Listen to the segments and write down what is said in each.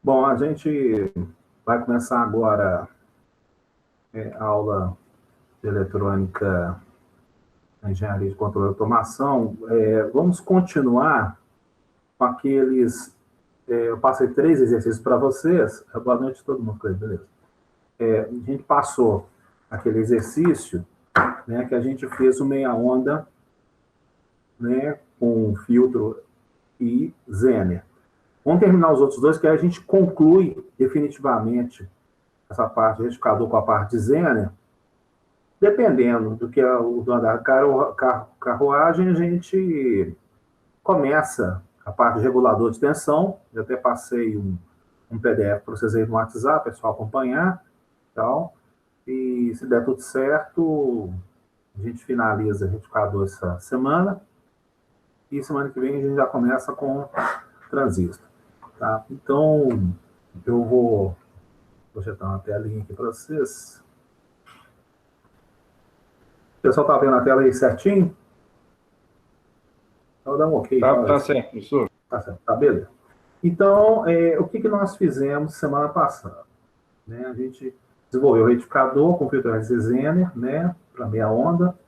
Bom, a gente vai começar agora a aula de eletrônica, engenharia de controle e automação. Vamos continuar com aqueles. Eu passei 3 exercícios para vocês. Boa noite a todo mundo, beleza? A gente passou aquele exercício, né, que a gente fez o meia onda, né, com filtro e Zener. Vamos terminar os outros dois, que aí a gente conclui definitivamente essa parte de retificador com a parte de Zener. Dependendo do que é o dono da carruagem, a gente começa a parte de regulador de tensão. Eu até passei um PDF para vocês aí no WhatsApp, pessoal acompanhar. Tal. E se der tudo certo, a gente finaliza o retificador essa semana. E semana que vem a gente já começa com transistor. Tá? Então, eu vou projetar uma telinha aqui para vocês. O pessoal está vendo a tela aí certinho? Então dá um ok. Tá certo, professor. Tá certo, tá beleza. Então, o que nós fizemos semana passada? Né? A gente desenvolveu o retificador com filtro Zener, né, para meia onda.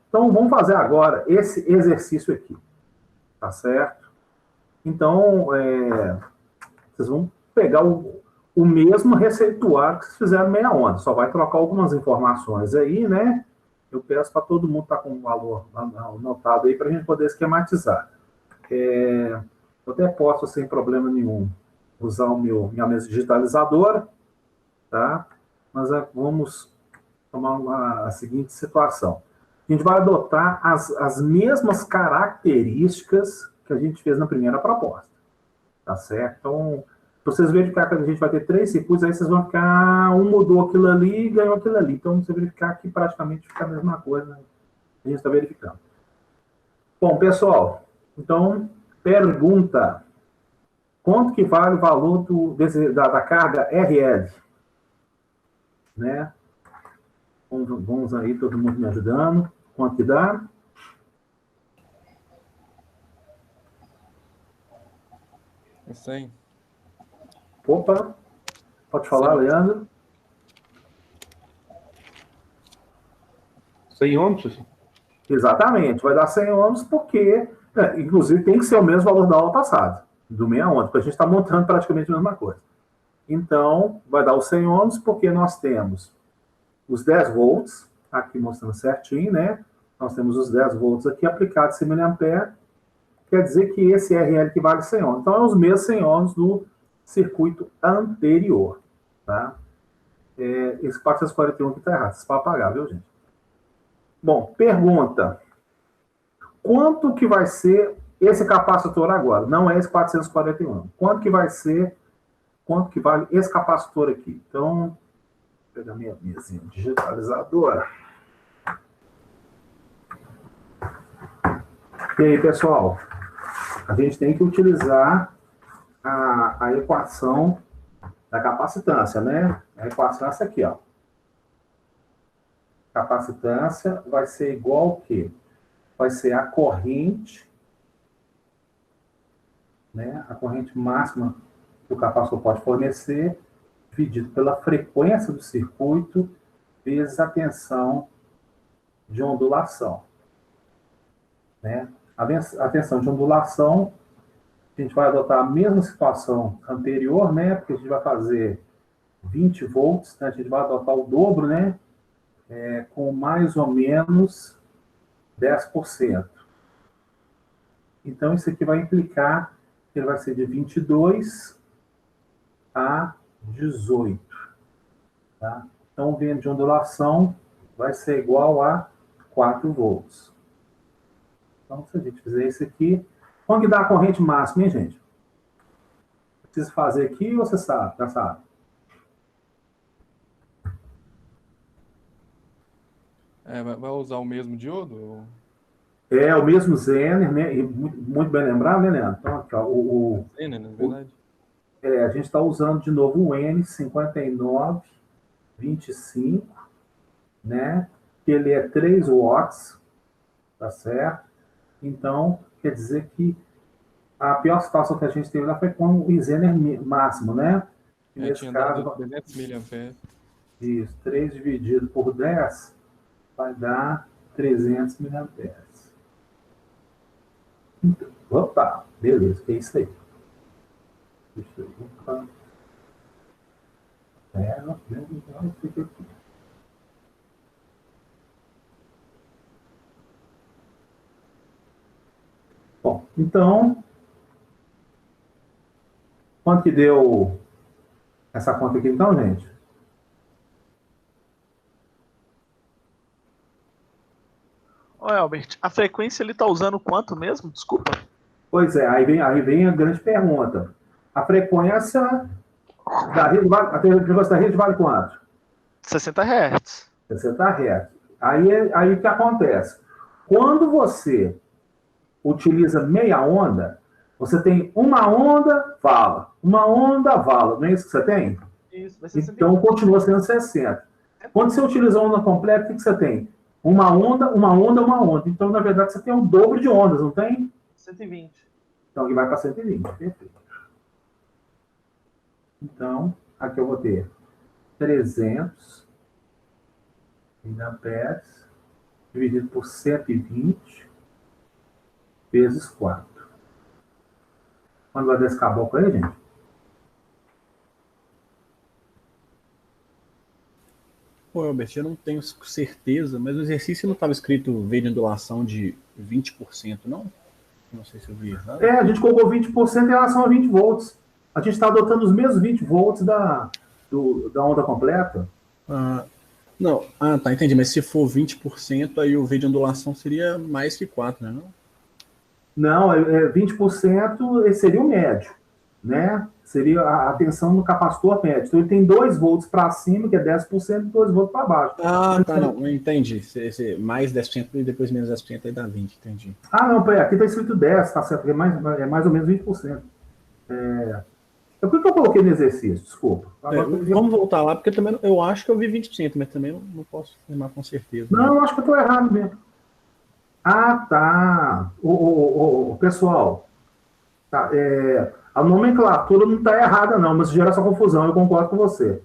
Então, vamos fazer agora esse exercício aqui, tá certo? Então, vocês vão pegar o mesmo receituário que vocês fizeram meia onda, só vai trocar algumas informações aí, né? Eu peço para todo mundo estar com o valor anotado aí para a gente poder esquematizar. Eu até posso, sem problema nenhum, usar minha mesa digitalizadora, tá? Mas vamos tomar a seguinte situação. A gente vai adotar as mesmas características que a gente fez na primeira proposta, tá certo? Então, para vocês verificar que a gente vai ter 3 circuitos, aí vocês vão ficar, um mudou aquilo ali e ganhou aquilo ali. Então, você verificar que praticamente fica a mesma coisa, né? A gente está verificando. Bom, pessoal, então, pergunta: quanto que vale o valor da carga RL? Né? Vamos aí, todo mundo me ajudando. Quanto que dá? É 100. Opa, pode falar, 100. Leandro? 100 ohms, professor? Exatamente, vai dar 100 ohms porque, inclusive, tem que ser o mesmo valor da aula passada, do meia onda, porque a gente está montando praticamente a mesma coisa. Então, vai dar os 100 ohms porque nós temos os 10 volts, aqui mostrando certinho, né? Nós temos os 10 volts aqui aplicados em miliampere, quer dizer que esse RL que vale 100 ohms. Então, é os mesmos 100 ohms do circuito anterior, tá? Esse 441 aqui está errado, vocês podem apagar, viu, gente? Bom, pergunta: quanto que vai ser esse capacitor agora? Não é esse 441. Quanto que vai ser, quanto que vale esse capacitor aqui? Então, vou pegar minha mesinha digitalizadora. E aí, pessoal? A gente tem que utilizar a equação da capacitância, né? A equação é essa aqui, ó. Capacitância vai ser igual ao quê? Vai ser a corrente, né? A corrente máxima que o capacitor pode fornecer, dividido pela frequência do circuito, vezes a tensão de ondulação. Né? A tensão de ondulação, a gente vai adotar a mesma situação anterior, né? Porque a gente vai fazer 20 volts, né? A gente vai adotar o dobro, né? Com mais ou menos 10%. Então, isso aqui vai implicar que ele vai ser de 22 a 18. Tá? Então, o vento de ondulação vai ser igual a 4 volts. Então, se a gente fizer isso aqui, quanto que dá a corrente máxima, hein, gente? Precisa fazer aqui ou você sabe? Já sabe? Vai usar o mesmo diodo? É o mesmo Zener, né? E muito bem lembrado, né, Leandro? Então, aqui, ó, Zener, na verdade. a gente está usando de novo o N5925, né? Que ele é 3 watts, tá certo? Então, quer dizer que A pior situação que a gente teve lá foi com o Isener máximo, né? E nesse Tinha caso, dado 300 miliamperes. isso, 3 dividido por 10 vai dar 300 miliamperes. Então, opa, beleza, que é isso aí. Deixa eu ver. Fica aqui. Bom, então, quanto que deu essa conta aqui então, gente? Ô, Albert, a frequência ele tá usando quanto mesmo? Desculpa. Pois é, aí vem a grande pergunta. A frequência da rede, a frequência da rede vale quanto? 60 Hz. 60 Hz. Aí o que acontece? Quando você utiliza meia onda, você tem uma onda, vala. Uma onda, vala. Não é isso que você tem? Isso, vai ser Então, continua sendo 60. Quando você utiliza a onda completa, o que você tem? Uma onda, uma onda, uma onda. Então, na verdade, você tem o dobro de ondas, não tem? 120. Então, aqui vai para 120. Perfeito. Então, aqui eu vou ter 300 miliamperes dividido por 120 vezes 4. Quando vai desse caboclo aí, gente? Pô, Albert, eu não tenho certeza, mas no exercício não estava escrito V de ondulação de 20%, não? Não sei se eu vi errado. A gente colocou 20% em relação a 20 volts. A gente está adotando os mesmos 20 volts da onda completa. Não, tá, entendi. Mas se for 20%, aí o V de ondulação seria mais que 4, né? Não, 20% seria o médio, né? Seria a tensão no capacitor médio. Então ele tem 2 volts para cima, que é 10%, e 2 volts para baixo. Tá, não, entendi. Mais 10% e depois menos 10%, aí dá 20, entendi. Não, peraí, aqui está escrito 10, tá certo? É mais ou menos 20%. Por que eu coloquei no exercício? Desculpa. Vamos voltar lá, porque também eu acho que eu vi 20%, mas também não posso afirmar com certeza. Não, eu acho que eu estou errado mesmo. Tá. Pessoal, tá, a nomenclatura não está errada, não, mas gera essa confusão, eu concordo com você.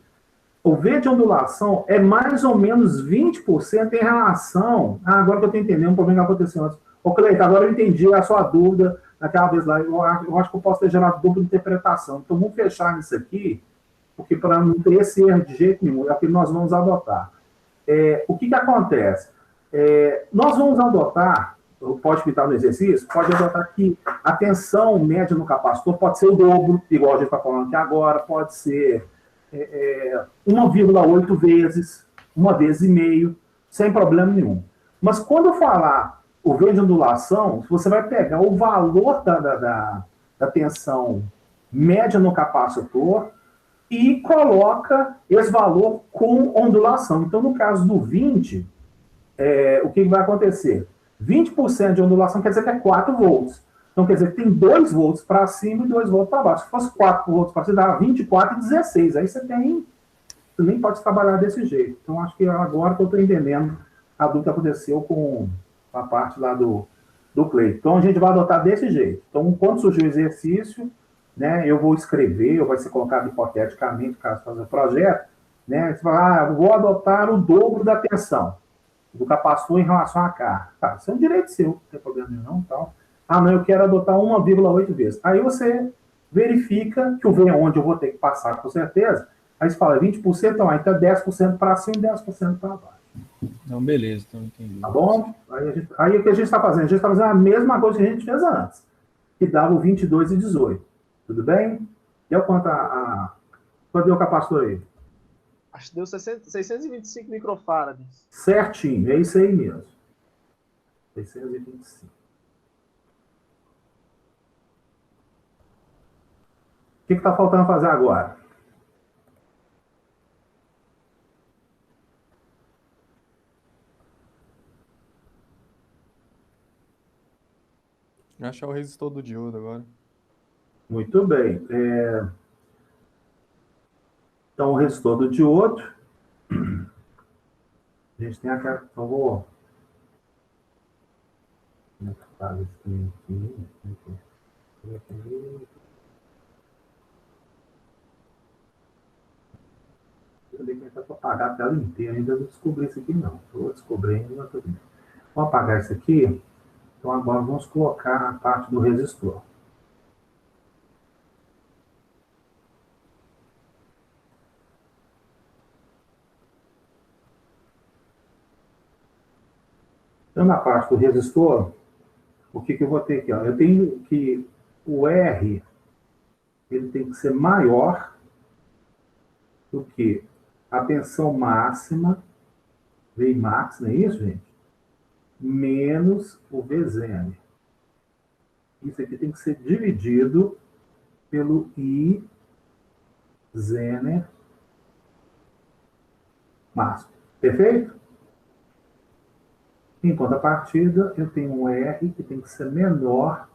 O V de ondulação é mais ou menos 20% em relação. Agora que eu estou entendendo um problema que aconteceu antes. Cleiton, agora eu entendi a sua dúvida naquela vez lá. Eu acho que eu posso ter gerado dupla interpretação. Então vamos fechar nisso aqui, porque para não ter esse erro de jeito nenhum, é o que nós vamos adotar. O que acontece? Nós vamos adotar, pode pintar no exercício, pode adotar que a tensão média no capacitor pode ser o dobro, igual a gente está falando aqui agora, pode ser 1,8 vezes, 1,5 vezes, sem problema nenhum. Mas quando eu falar o V de ondulação, você vai pegar o valor da tensão média no capacitor e coloca esse valor com ondulação. Então, no caso do 20, o que vai acontecer? 20% de ondulação quer dizer que é 4 volts. Então, quer dizer que tem 2 volts para cima e 2 volts para baixo. Se fosse 4 volts para cima, dá 24 e 16. Aí você nem pode trabalhar desse jeito. Então, acho que agora que eu estou entendendo a dúvida que aconteceu com a parte lá do Cleiton. Então, a gente vai adotar desse jeito. Então, quando surgir o exercício, né, eu vou escrever, ou vai ser colocado hipoteticamente, caso faça o projeto, né, você vai vou adotar o dobro da tensão do capacitor em relação à carga. Tá, isso é um direito seu, não tem problema nenhum, tal. Não, eu quero adotar 1,8 vezes. Aí você verifica que o V é onde eu vou ter que passar, com certeza. Aí você fala 20%, então 10% para cima e 10% para baixo. Então, beleza, então entendi. Tá bom? Aí o que a gente está fazendo? A gente está fazendo a mesma coisa que a gente fez antes, que dava o 22 e 18. Tudo bem? Deu quanto quanto deu o capacitor aí? Acho que deu 625 microfarads. Certinho, é isso aí mesmo. 625. O que está faltando fazer agora? Achar o resistor do diodo agora. Muito bem. Então, o resistor do diodo. A gente tem aquela. Então, vou. Como é que faz isso aqui? Eu tenho que tentar apagar a tela inteira, ainda não descobri isso aqui não. Estou descobrindo, mas tudo bem. Vou apagar isso aqui. Então agora vamos colocar a parte do resistor. Então na parte do resistor, o que eu vou ter aqui? Ó? Eu tenho que o R ele tem que ser maior do que a tensão máxima, Vmax, não é isso, gente? Menos o Vzn. Isso aqui tem que ser dividido pelo I Zener máximo. Perfeito? Em contrapartida, eu tenho um R que tem que ser menor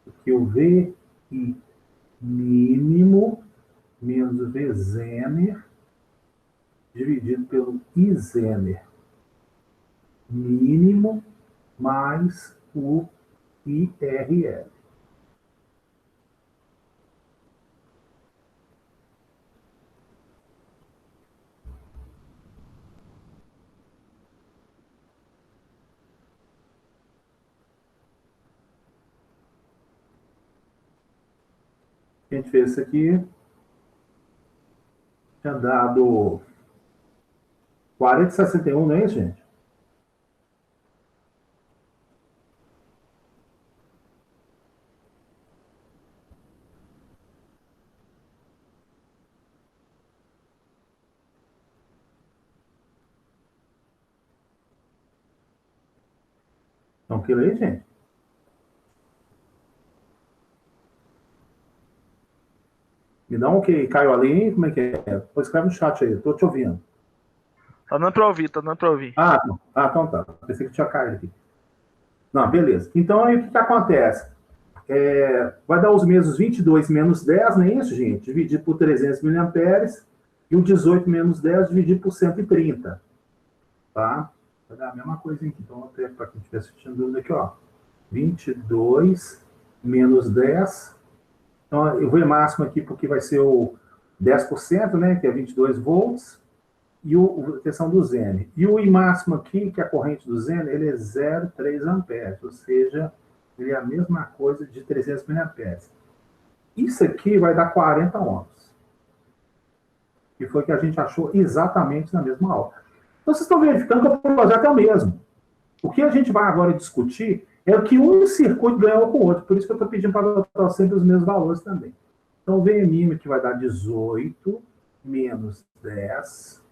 do que o VI mínimo menos o Vzener dividido pelo I Zener mínimo mais o IRL. A gente fez isso aqui. Tinha dado 40,61, não é isso, gente? Tranquilo aí, gente? Me dá um ok. Caiu ali? Como é que é? Depois escreve no chat aí. Estou te ouvindo. Tá dando pra ouvir, tá dando pra ouvir. Então tá. Pensei que tinha caído aqui. Não, beleza. Então aí o que acontece? Vai dar os mesmos 22 menos 10, não é isso, gente? Dividido por 300 mA. E o 18 menos 10 dividido por 130. Tá? Vai dar a mesma coisa aqui. Então, até para quem estiver assistindo dúvida aqui, ó. 22 menos 10. Então, eu vou em máximo aqui porque vai ser o 10%, né? Que é 22 volts. E a tensão do Zn. E o I máximo aqui, que é a corrente do Zn, ele é 0,3 amperes. Ou seja, ele é a mesma coisa de 300 mA. Isso aqui vai dar 40 ohms. E foi o que a gente achou exatamente na mesma aula. Então, vocês estão verificando que o projeto é o mesmo. O que a gente vai agora discutir é o que um circuito ganha com o outro. Por isso que eu estou pedindo para adotar sempre os mesmos valores também. Então, o Vmin que vai dar 18 menos 10.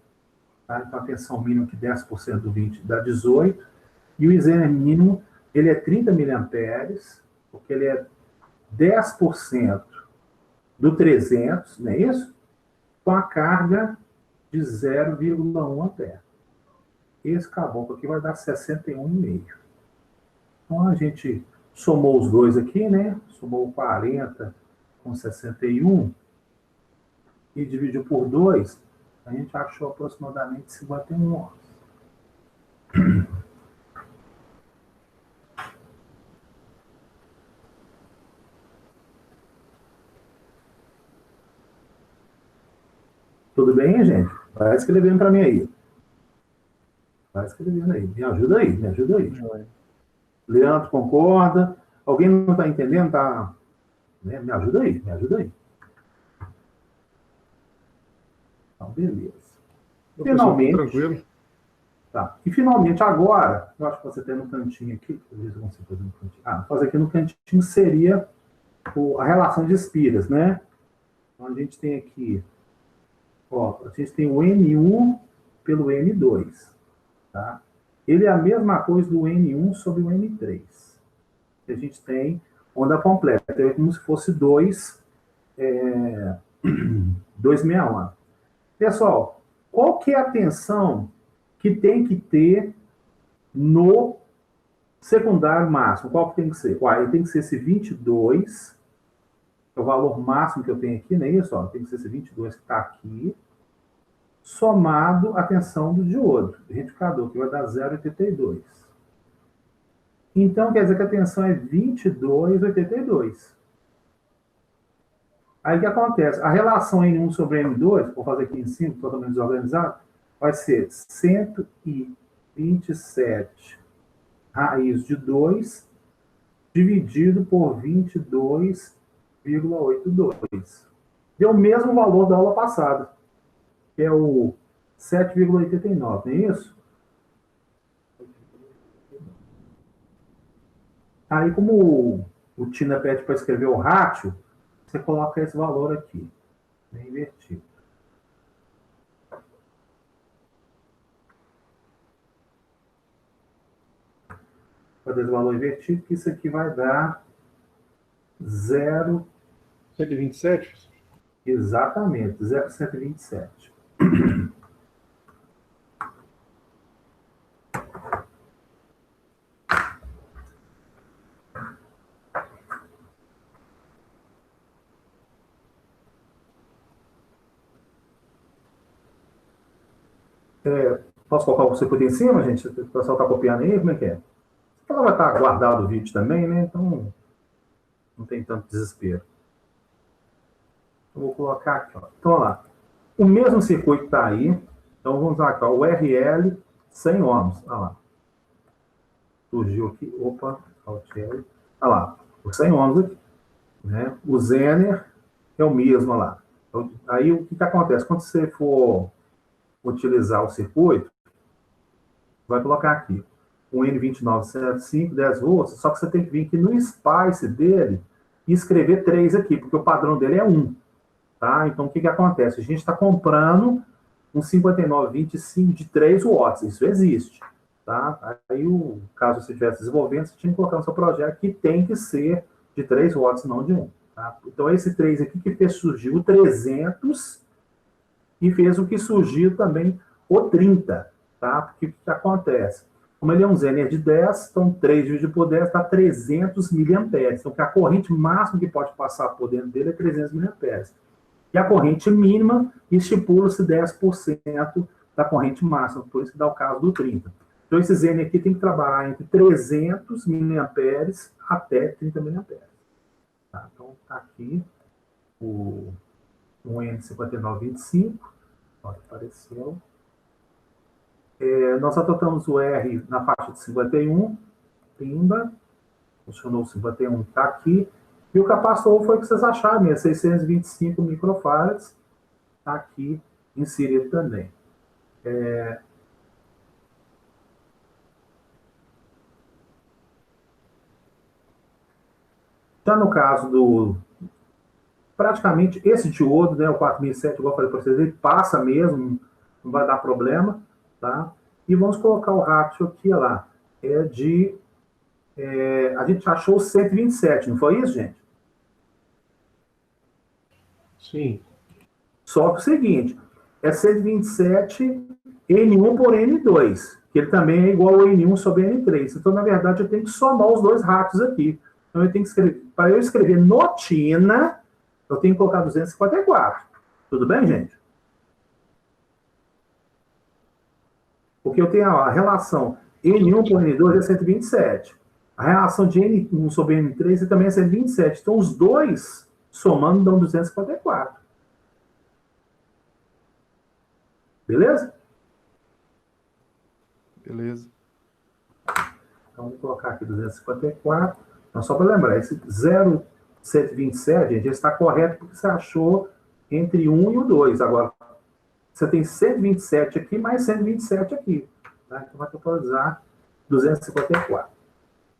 Tá? Então, a tensão mínima que 10% do 20 dá 18. E o Izener mínimo, ele é 30 mA, porque ele é 10% do 300, não é isso? Com a carga de 0,1 ampere. Esse caboclo aqui vai dar 61,5. Então, a gente somou os dois aqui, né? Somou 40 com 61 e dividiu por 2, a gente achou aproximadamente 51 ohms. Tudo bem, gente? Vai escrevendo para mim aí. Vai escrevendo aí. Me ajuda aí, me ajuda aí. Leandro concorda. Alguém não está entendendo? Tá... Me ajuda aí, me ajuda aí. Então, beleza. Finalmente. Tranquilo. Tá. E finalmente agora, eu acho que você tem no cantinho aqui. Deixa eu ver se eu consigo fazer no cantinho. Fazer aqui no cantinho seria a relação de espiras, né? Então a gente tem aqui, ó, a gente tem o N1 pelo N2, tá? Ele é a mesma coisa do N1 sobre o N3. A gente tem onda completa, é como se fosse 261. Pessoal, qual que é a tensão que tem que ter no secundário máximo? Qual que tem que ser? Ele tem que ser esse 22, que é o valor máximo que eu tenho aqui, não é isso? Tem que ser esse 22 que está aqui, somado a tensão do diodo, do retificador, que vai dar 0,82. Então, quer dizer que a tensão é 22,82. Aí o que acontece? A relação N1 sobre N2, vou fazer aqui em cima, totalmente desorganizado, vai ser 127 raiz de 2 dividido por 22,82. Deu o mesmo valor da aula passada, que é o 7,89, não é isso? Aí, como o Tina pede para escrever o ratio, você coloca esse valor aqui, né, invertido. Fazer esse valor invertido, que isso aqui vai dar 0, 127? exatamente, 0,127. Posso colocar o circuito em cima, gente? O pessoal está copiando aí? Como é que é? Ela vai estar guardado o vídeo também, né? Então, não tem tanto desespero. Eu vou colocar aqui, ó. Então, olha lá. O mesmo circuito está aí. Então, vamos usar aqui, ó, o RL 100 ohms. Olha lá. Surgiu aqui. Opa, Alt L. Olha lá. O 100 ohms aqui. Né? O Zener é o mesmo, olha lá. Então, aí, o que acontece? Quando você for utilizar o circuito, vai colocar aqui um N2975, 10 volts, só que você tem que vir aqui no Spice dele e escrever 3 aqui, porque o padrão dele é 1. Tá? Então, o que acontece? A gente está comprando um 5925 de 3 watts, isso existe. Tá? Aí, caso você estivesse desenvolvendo, você tinha que colocar no seu projeto que tem que ser de 3 watts, não de 1. Tá? Então, esse 3 aqui que fez surgir o 300 e fez o que surgiu também o 30. Tá? Porque o que acontece? Como ele é um Zener de 10, então 3 dividido por 10 dá 300 miliamperes. Então, a corrente máxima que pode passar por dentro dele é 300 miliamperes. E a corrente mínima estipula-se 10% da corrente máxima, por isso que dá o caso do 30. Então, esse Zener aqui tem que trabalhar entre 300 miliamperes até 30 miliamperes. Tá? Então, está aqui o N5925, olha, apareceu. Nós adotamos o R na faixa de 51, pimba, funcionou o 51, está aqui, e o capacitor foi o que vocês acharam mesmo, 625 microfarads, está aqui inserido também. Já no caso do, praticamente esse diodo, né, o 4007, igual eu falei para vocês, ele passa mesmo, não vai dar problema. Tá? E vamos colocar o ratio aqui, lá. A gente achou 127, não foi isso, gente? Sim. Só que o seguinte, é 127 N1 por N2, que ele também é igual ao N1 sobre N3. Então, na verdade, eu tenho que somar os dois ratios aqui. Então, eu tenho que escrever, para eu escrever notina, eu tenho que colocar 254. Tudo bem, gente? Porque eu tenho a relação N1 por N2 é 127. A relação de N1 sobre N3 também é 127. Então, os dois somando dão 254. Beleza? Beleza. Então, vou colocar aqui 254. Então, só para lembrar, esse 0,127, gente, está correto porque você achou entre 1 e o 2. Agora, você tem 127 aqui, mais 127 aqui. Tá? Então, vai totalizar 254.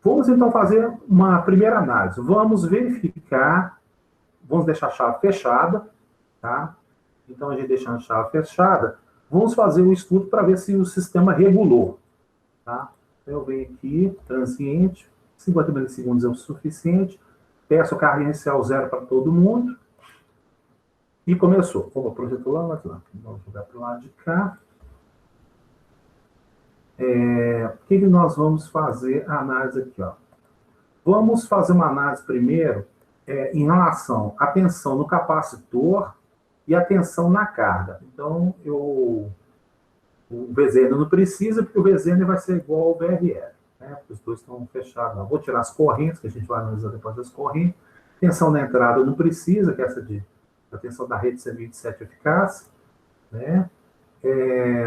Vamos, então, fazer uma primeira análise. Vamos verificar, vamos deixar a chave fechada, tá? Então, a gente deixando a chave fechada, vamos fazer o estudo para ver se o sistema regulou, tá? Então, eu venho aqui, transiente, 50 milissegundos é o suficiente, peço a carga inicial 0 para todo mundo, e começou. Vou projetar lá, vamos jogar para o lado de cá. O que nós vamos fazer a análise aqui, ó? Vamos fazer uma análise primeiro em relação à tensão no capacitor e a tensão na carga. Então, o VZN não precisa, porque o VZN vai ser igual ao VRL, né? Porque os dois estão fechados. Vou tirar as correntes, que a gente vai analisar depois das correntes. Tensão na entrada não precisa, que é essa de a tensão da rede 127 eficaz, né?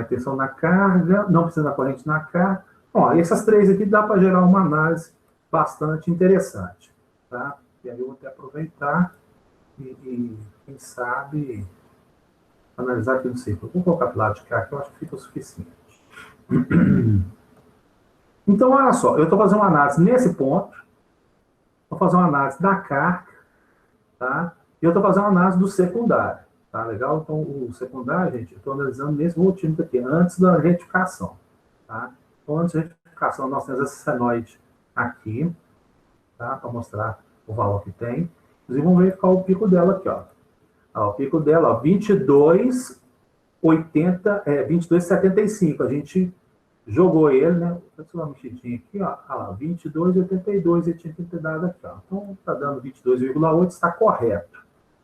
Tensão na carga, não precisa da corrente na carga. Ó, essas três aqui dá para gerar uma análise bastante interessante, tá? E aí eu vou até aproveitar e quem sabe, analisar aqui no círculo. Vou colocar para o lado de cá, que eu acho que fica o suficiente. Então, olha só, eu estou fazendo uma análise nesse ponto, vou fazer uma análise da carga, tá? E eu estou fazendo uma análise do secundário, tá? Legal? Então, o secundário, gente, eu estou analisando nesse rotímetro aqui, antes da retificação, tá? Então, antes da retificação, nós temos essa senoide aqui, tá? Para mostrar o valor que tem. Inclusive, vamos verificar o pico dela aqui, ó. O pico dela, ó, 22,75. A gente jogou ele, né? Deixa eu dar uma mexidinha aqui, ó. Olha lá, 22,82 ele tinha que ter dado aqui, ó. Então, está dando 22,8, está correto.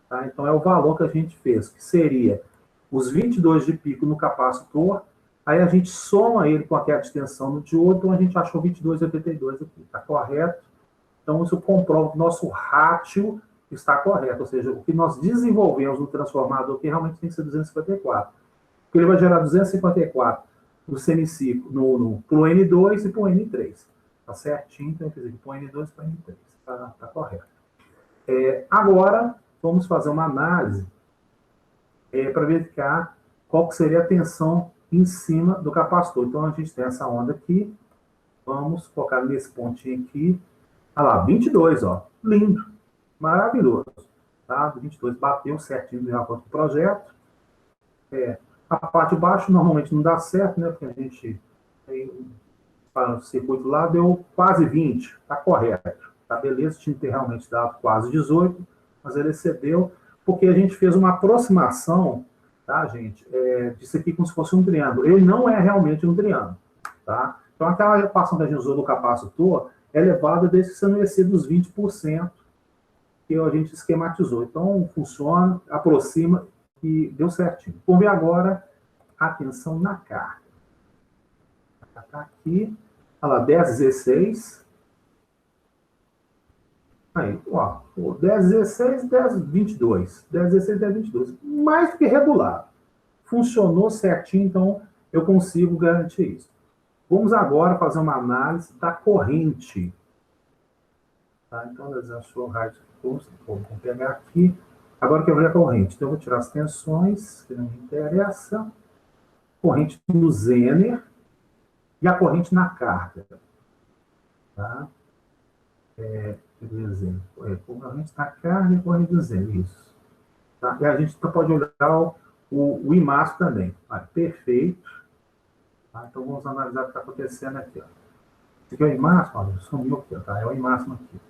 Tá? Então, é o valor que a gente fez, que seria os 22 de pico no capacitor, aí a gente soma ele com aquela extensão no diodo, então a gente achou 22,82 aqui. Está correto? Então, isso comprova que o nosso ratio está correto, ou seja, o que nós desenvolvemos no transformador aqui realmente tem que ser 254. Porque ele vai gerar 254 no semiciclo, para o N2 e para o N3. Tá certinho? Então, quer dizer, para o N2 e para o N3. Tá correto. Agora, vamos fazer uma análise para verificar qual que seria a tensão em cima do capacitor. Então, a gente tem essa onda aqui. Vamos colocar nesse pontinho aqui. Olha lá, 22, ó. Lindo. Maravilhoso. Tá? 22 bateu certinho de acordo com o projeto. A parte de baixo normalmente não dá certo, né? Porque a gente tem o circuito lá, deu quase 20. Tá correto. Tá beleza, tinha que ter realmente dado quase 18, mas ele excedeu, porque a gente fez uma aproximação, tá, gente? Disso aqui como se fosse um triângulo. Ele não é realmente um triângulo, tá? Então, aquela equação que a gente usou do capacitor é elevada desde que você não exceda dos 20% que a gente esquematizou. Então, funciona, aproxima e deu certinho. Vamos ver agora a tensão na carga. Está aqui, olha lá, 10,16. Aí, ó, 10,16, 10,22. 10,16, 10,22. Mais do que regular. Funcionou certinho, então eu consigo garantir isso. Vamos agora fazer uma análise da corrente. Tá? Então, analisando o rádio, vamos pegar aqui. Agora que eu ver a corrente. Então, eu vou tirar as tensões, que não me interessa. Corrente no Zener e a corrente na carga. Tá? Corrente na carga e corrente do Zener, isso. Tá? E a gente pode olhar o IMAS também. Perfeito. Tá? Então, vamos analisar o que está acontecendo aqui. Ó. Esse aqui é o IMAS, sumiu aqui, tá? É o IMAS aqui.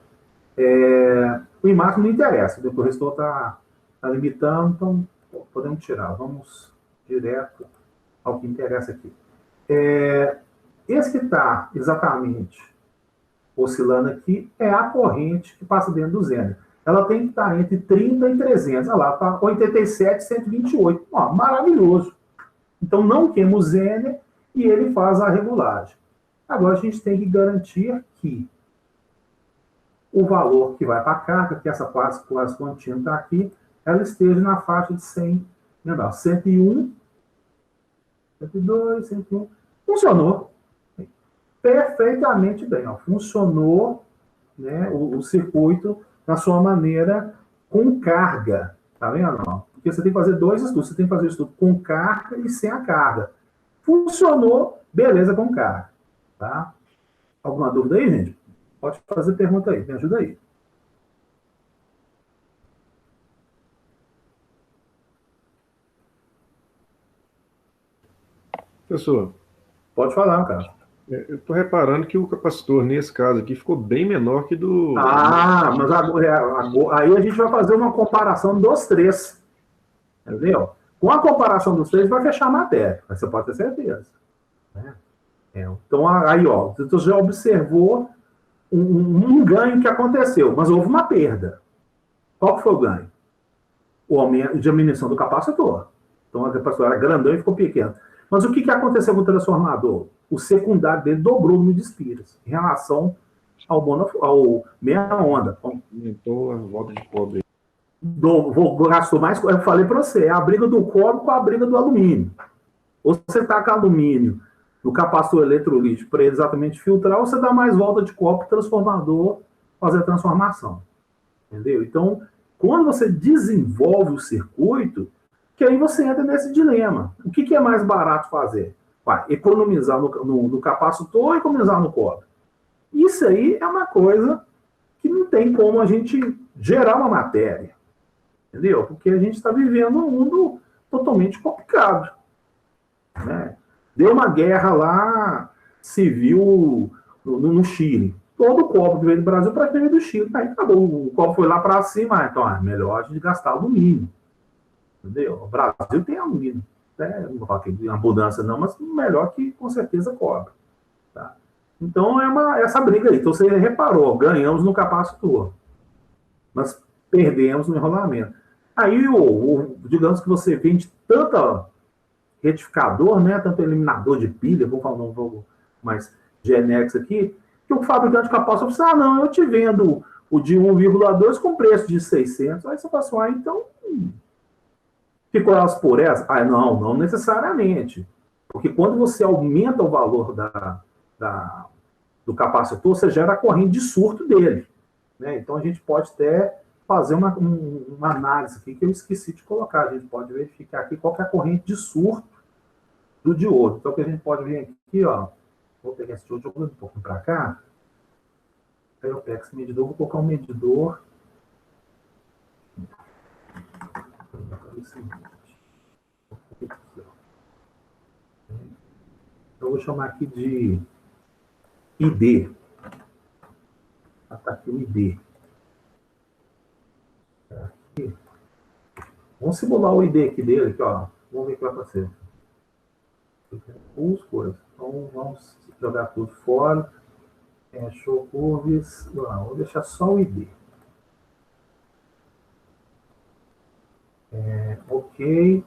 O IMAS não interessa, o restor está limitando, então podemos tirar. Vamos direto ao que interessa aqui. Esse que está exatamente oscilando aqui é a corrente que passa dentro do Zener. Ela tem que estar entre 30 e 300. Olha lá, está 87, 128. Ó, maravilhoso. Então, não queima o Zener e ele faz a regulagem. Agora, a gente tem que garantir que o valor que vai para a carga, que essa quase contínua está aqui, ela esteja na faixa de 100, lembra, 101, 102, 101. Funcionou perfeitamente bem. Ó. Funcionou, né, o circuito na sua maneira com carga. Tá vendo? Ó? Porque você tem que fazer dois estudos. Você tem que fazer o estudo com carga e sem a carga. Funcionou, beleza, com carga. Tá? Alguma dúvida aí, gente? Pode fazer pergunta aí, me ajuda aí. Professor, Pode falar, cara. eu estou reparando que o capacitor, nesse caso aqui, ficou bem menor que do... Mas agora, aí a gente vai fazer uma comparação dos três. Entendeu? Com a comparação dos três, vai fechar a matéria. Mas você pode ter certeza. Né? Então, aí, ó, você já observou um ganho que aconteceu, mas houve uma perda. Qual que foi o ganho? O aumento de diminuição do capacitor. Então, o capacitor era grandão e ficou pequeno. Mas o que aconteceu com o transformador? O secundário dele dobrou o número de espiras em relação ao meia onda. Aumentou a volta de cobre. Gastou mais. Eu falei para você, é a briga do cobre com a briga do alumínio. Ou você taca alumínio no capacitor eletrolítico para exatamente filtrar, ou você dá mais volta de cobre transformador fazer a transformação. Entendeu? Então, quando você desenvolve o circuito, que aí você entra nesse dilema. O que é mais barato fazer? Vai, economizar no capacitor ou economizar no cobre? Isso aí é uma coisa que não tem como a gente gerar uma matéria. Entendeu? Porque a gente está vivendo um mundo totalmente complicado. Né? Deu uma guerra lá civil no Chile. Todo o cobre que veio do Brasil para veio do Chile. Aí acabou. O cobre foi lá para cima. Então é melhor a gente gastar alumínio. Entendeu? O Brasil tem alumínio. Né? Não vou falar que tem abundância não, mas melhor que com certeza cobre. Tá? Então é essa briga aí. Então você reparou, ganhamos no capacitor. Mas perdemos no enrolamento. Aí, digamos que você vende tanta retificador, né, tanto eliminador de pilha, vou falar um pouco mais genérico aqui, que o fabricante de capacitor fala assim, não, eu te vendo o de 1,2 com preço de 600. Aí você fala assim, então, ficou elas por essa? Não necessariamente. Porque quando você aumenta o valor do capacitor, você gera a corrente de surto dele. Né? Então, a gente pode até fazer uma análise aqui que eu esqueci de colocar. A gente pode verificar aqui qual que é a corrente de surto do diodo. Então, o que a gente pode ver aqui, ó, vou pegar esse diodo jogando um pouco para cá. Aí eu pego esse medidor, vou colocar um medidor. Eu vou chamar aqui de ID. Tá aqui o ID. Aqui. Vamos simular o ID aqui dele, aqui, ó. Vamos ver o que vai acontecer. As coisas. Então, vamos jogar tudo fora. Show curves. Não, vou deixar só o ID. Ok.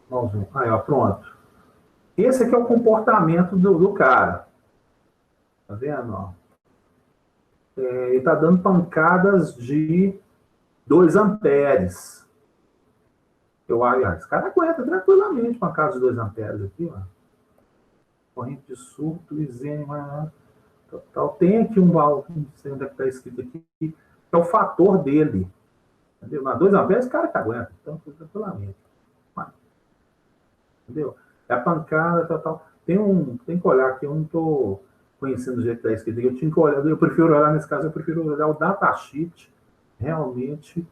Vamos ver. Aí, ó, pronto. Esse aqui é o comportamento do cara. Tá vendo? Ó? Ele está dando pancadas de 2 amperes. Esse cara aguenta tranquilamente pancadas de 2 amperes aqui. Ó. Corrente de surto, isênio, total. Tem aqui um valor, não sei onde é que está escrito aqui, que é o fator dele. Entendeu? Na 2 amperes, o cara que aguenta. Então, tranquilamente. Entendeu? É a pancada, total. Tem que olhar aqui, eu não estou conhecendo o jeito que está escrito aqui. Eu tinha que olhar, eu prefiro olhar nesse caso, eu prefiro olhar o datasheet realmente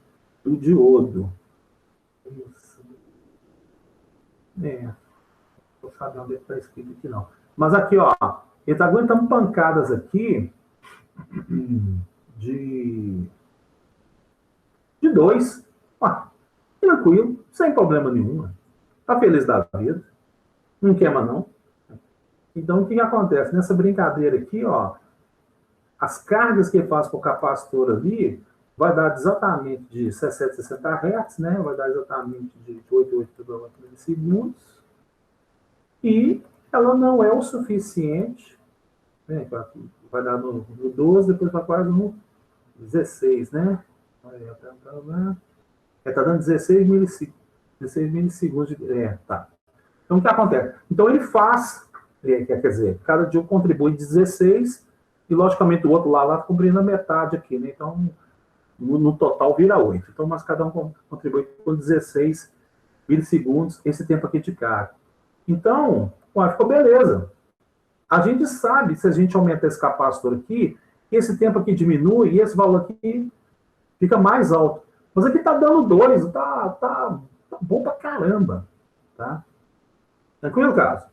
do diodo. Isso. Não sabe onde está escrito aqui, não. Mas aqui, ó, ele está aguentando pancadas aqui de 2. Tranquilo, sem problema nenhum. Está feliz da vida. Não queima, não. Então, o que acontece? Nessa brincadeira aqui, ó, as cargas que ele faz com o capacitor ali vai dar exatamente de 760 Hz, né? Vai dar exatamente de 88 milissegundos. E ela não é o suficiente. Né? Vai dar no 12, depois vai quase no 16, né? Está dando 16 milissegundos. Tá. Então, o que acontece? Então, ele faz, quer dizer, cada dia contribui 16 e, logicamente, o outro lá está cumprindo a metade aqui, né? Então, no total, vira 8. Então, mas cada um contribui com 16 milissegundos esse tempo aqui de carga. Então, ficou beleza. A gente sabe, se a gente aumenta esse capacitor aqui, esse tempo aqui diminui e esse valor aqui fica mais alto. Mas aqui está dando 2, tá bom pra caramba. Tá? Tranquilo, Carlos?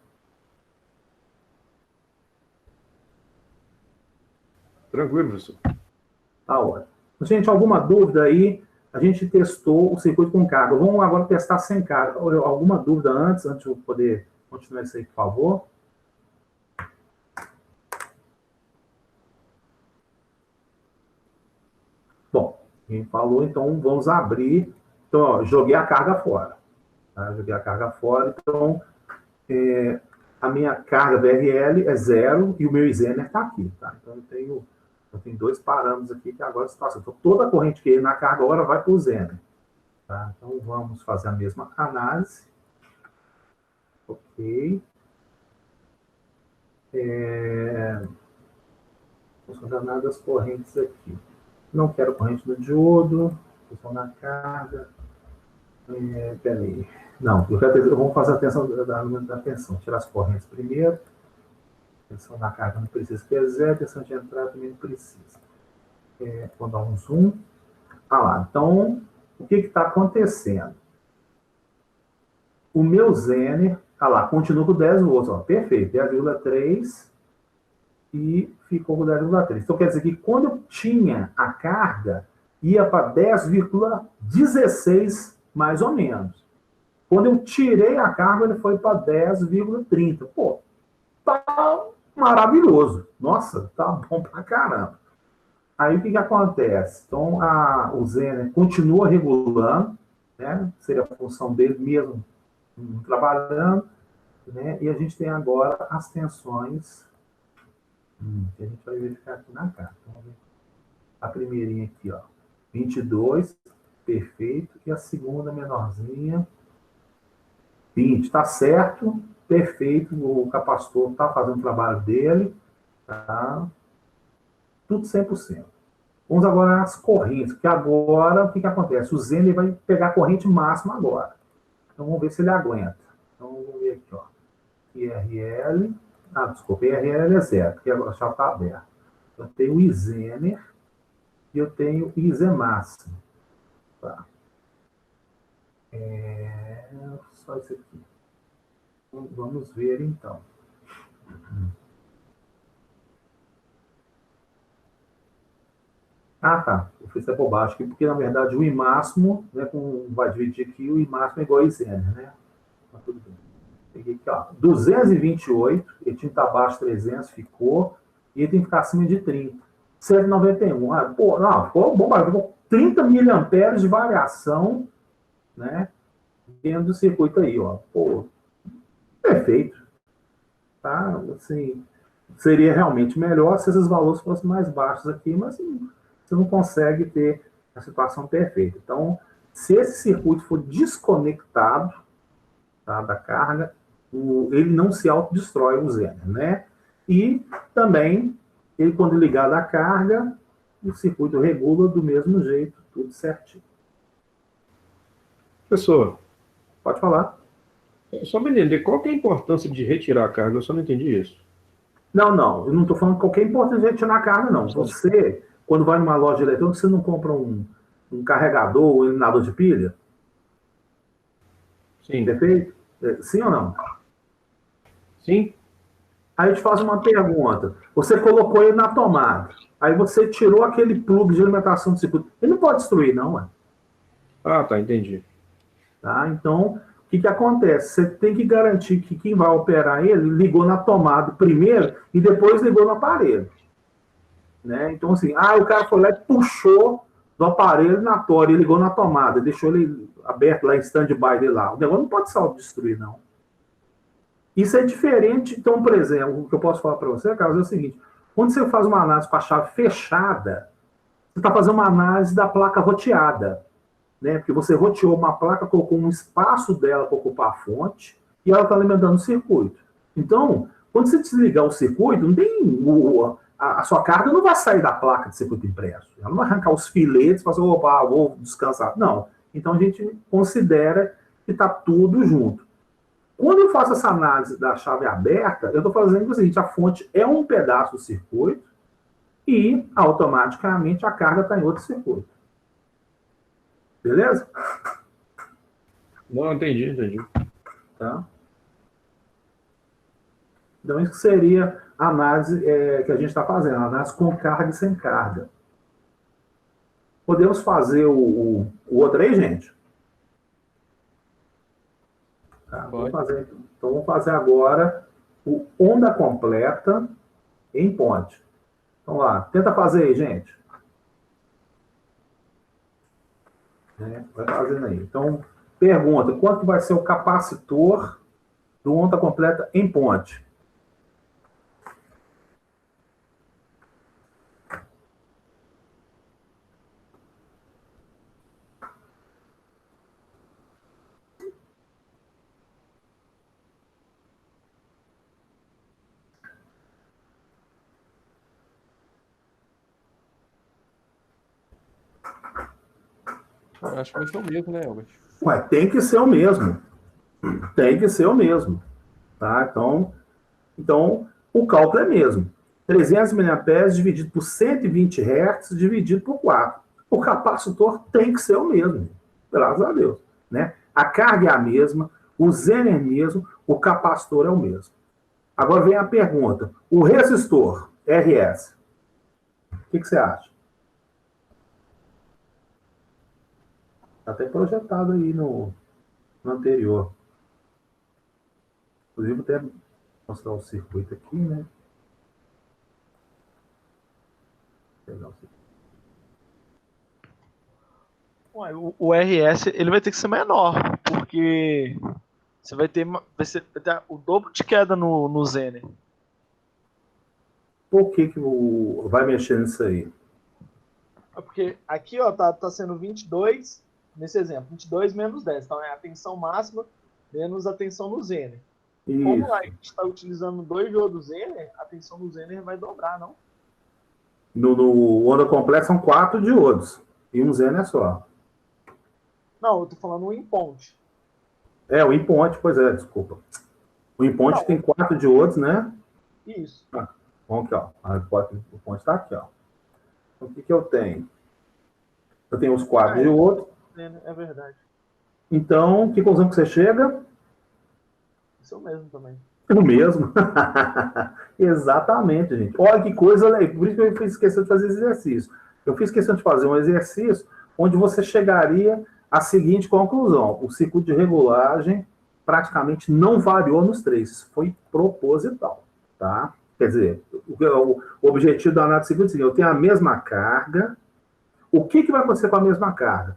Tranquilo, professor. Tá ótimo. Gente, alguma dúvida aí? A gente testou o circuito com carga. Vamos agora testar sem carga. Alguma dúvida antes de eu poder continuar isso aí, por favor? Bom, quem falou, então vamos abrir. Então, ó, joguei a carga fora. Tá? Joguei a carga fora, então a minha carga VRL é 0 e o meu isêner está aqui. Tá? Então eu tenho Então, tem dois parâmetros aqui que agora a situação. Então, toda a corrente que ia na carga agora vai para o Zener. Tá? Então, vamos fazer a mesma análise. Ok. Vamos fazer a análise das correntes aqui. Não quero corrente no diodo. Função na carga. Peraí. Não, vamos fazer a tensão da tensão. Tirar as correntes primeiro. Tensão da carga não precisa, que é zero. Tensão de entrada também não precisa. Vou dar um zoom. Lá. Então, o que está acontecendo? O meu Zener, lá, continua com 10 volts. Ó, perfeito, 10,3 e ficou com 10,3. Então, quer dizer que quando eu tinha a carga, ia para 10,16 mais ou menos. Quando eu tirei a carga, ele foi para 10,30. Pô, tá maravilhoso. Nossa, tá bom pra caramba. Aí o que acontece? Então, o Zener continua regulando, né? Seria a função dele mesmo trabalhando, né? E a gente tem agora as tensões que a gente vai verificar aqui na carta. Então, a primeirinha aqui, ó, 22, perfeito, e a segunda menorzinha, 20, tá certo, perfeito, o capacitor tá fazendo o trabalho dele, tá? Tudo 100%. Vamos agora às correntes, porque agora o que acontece? O Zener vai pegar a corrente máxima agora. Então vamos ver se ele aguenta. Então vamos ver aqui, ó. IRL. Desculpa, IRL é zero, porque a chave está aberta. Eu tenho o Izener e eu tenho o IZ máximo. Tá. Só isso aqui. Então, vamos ver então. Tá. Eu fiz essa bobagem aqui, porque na verdade o I máximo, né, vai dividir aqui, o I máximo é igual a Izener, né? Tá tudo bem. Peguei aqui, ó, 228, ele tinha que estar abaixo de 300, ficou, e ele tem que ficar acima de 30. 191, pô, não, ficou bom, ficou 30 miliamperes de variação, né, dentro do circuito aí, ó, pô, perfeito, tá, assim, seria realmente melhor se esses valores fossem mais baixos aqui, mas assim, você não consegue ter a situação perfeita. Então, se esse circuito for desconectado, tá, da carga, ele não se autodestrói o Zener, né? E também, ele quando ligado à carga, o circuito regula do mesmo jeito, tudo certinho. Professor, pode falar. Só para entender, qual que é a importância de retirar a carga? Eu só não entendi isso. Não, eu não estou falando qualquer importância de retirar a carga, não. Você, quando vai numa loja de eletrônica, você não compra um carregador, um eliminador de pilha? Sim. Perfeito? Sim ou não? Sim. Aí eu te faço uma pergunta. Você colocou ele na tomada. Aí você tirou aquele plug de alimentação do circuito. Ele não pode destruir, não, ué. Tá, entendi. Tá? Então, o que acontece? Você tem que garantir que quem vai operar ele ligou na tomada primeiro e depois ligou no aparelho. Né? Então, assim, o cara foi lá e puxou do aparelho na tora e ligou na tomada, deixou ele aberto lá em stand-by dele lá. O negócio não pode se autodestruir, não. Isso é diferente. Então, por exemplo, o que eu posso falar para você, Carlos, é o seguinte: quando você faz uma análise com a chave fechada, você está fazendo uma análise da placa roteada, né? Porque você roteou uma placa, colocou um espaço dela para ocupar a fonte e ela está alimentando o circuito. Então, quando você desligar o circuito, não tem a sua carga não vai sair da placa de circuito impresso. Ela não vai arrancar os filetes e falar, opa, vou descansar. Não. Então, a gente considera que está tudo junto. Quando eu faço essa análise da chave aberta, eu estou fazendo o seguinte: a fonte é um pedaço do circuito e, automaticamente, a carga está em outro circuito. Beleza? Não, entendi. Tá? Então, isso seria a análise que a gente está fazendo, a análise com carga e sem carga. Podemos fazer o outro aí, gente? Tá, então, vamos fazer agora o onda completa em ponte. Então, lá, tenta fazer aí, gente. Vai fazendo aí. Então, pergunta: quanto vai ser o capacitor do onda completa em ponte? Eu acho que vai ser o mesmo, né, Albert? Ué, tem que ser o mesmo. Tem que ser o mesmo. Tá? Então o cálculo é mesmo. 300 mAh dividido por 120 Hz dividido por 4. O capacitor tem que ser o mesmo. Graças a Deus. Né? A carga é a mesma, o Zener é o mesmo, o capacitor é o mesmo. Agora vem a pergunta. O resistor, RS, o que você acha? Está até projetado aí no anterior. Inclusive, vou até mostrar o circuito aqui, né? Pegar o circuito. Ué, o RS ele vai ter que ser menor, porque você vai ter o dobro de queda no Zener. Por que vai mexer nisso aí? É porque aqui, ó, tá sendo 22, nesse exemplo, 22 menos 10. Então é a tensão máxima menos a tensão no Zener. Como a gente está utilizando 2 diodos Zener, a tensão no Zener vai dobrar, não? No onda completa são 4 diodos. E um Zener é só. Não, eu tô falando o in-ponte. O in-ponte, pois é, desculpa. O in-ponte tem 4 diodos, né? Isso. Vamos aqui, ó. O ponte está aqui, ó. Então, o que eu tenho? Eu tenho os 4 diodos. É verdade. Então, que conclusão que você chega? Isso mesmo também. O mesmo. Exatamente, gente. Olha que coisa, por isso que eu fiz questão de fazer esse exercício. Eu fiz questão de fazer um exercício onde você chegaria à seguinte conclusão. O circuito de regulagem praticamente não variou nos 3. Isso foi proposital, tá? Quer dizer, o objetivo da análise do circuito é o seguinte: eu tenho a mesma carga. O que vai acontecer com a mesma carga?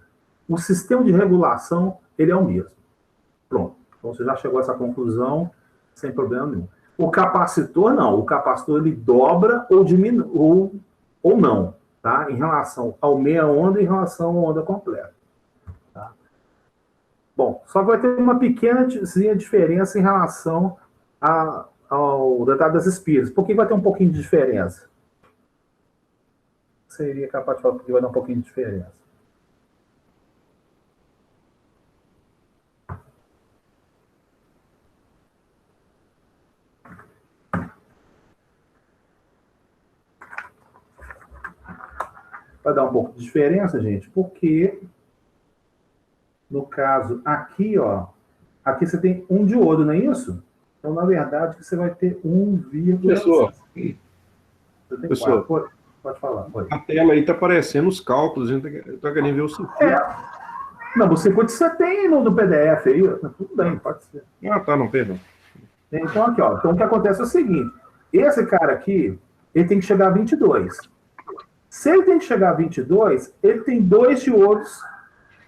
O sistema de regulação, ele é o mesmo. Pronto. Então, você já chegou a essa conclusão sem problema nenhum. O capacitor, não. O capacitor, ele dobra ou diminui, ou não, tá? Em relação ao meia onda e em relação à onda completa. Tá? Bom, só que vai ter uma pequena diferença em relação ao detalhe das espiras. Por que vai ter um pouquinho de diferença? Seria capaz de falar porque vai dar um pouquinho de diferença. Vai dar um pouco de diferença, gente, porque no caso aqui, ó, aqui você tem um diodo, não é isso? Então, na verdade, você vai ter 1,6. Pessoal, pode falar. A tela aí tá aparecendo os cálculos, a gente tá querendo ver o circuito. Não, o circuito você tem no PDF aí, tudo bem, pode ser. Tá, não, perdão. Então, aqui, ó, então o que acontece é o seguinte, esse cara aqui, ele tem que chegar a 22. Se ele tem que chegar a 22, ele tem 2 diodos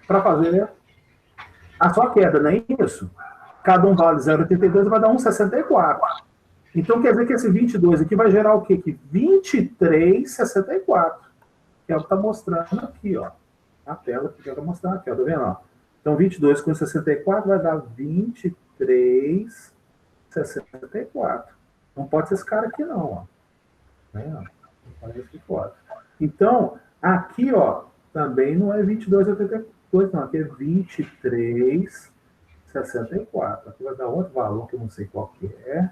para fazer a sua queda, não é isso? Cada um vale 0,82, vai dar 1,64. Então, quer dizer que esse 22 aqui vai gerar o quê? 23,64. Que é o que está mostrando aqui, ó. A tela que está mostrando aqui, ó. Tá vendo? Ó? Então, 22 com 64 vai dar 23,64. Não pode ser esse cara aqui, não, ó. Né? Olha isso que pode. Então, aqui, ó, também não é 22,82, não. Aqui é 23,64. Aqui vai dar outro valor que eu não sei qual que é.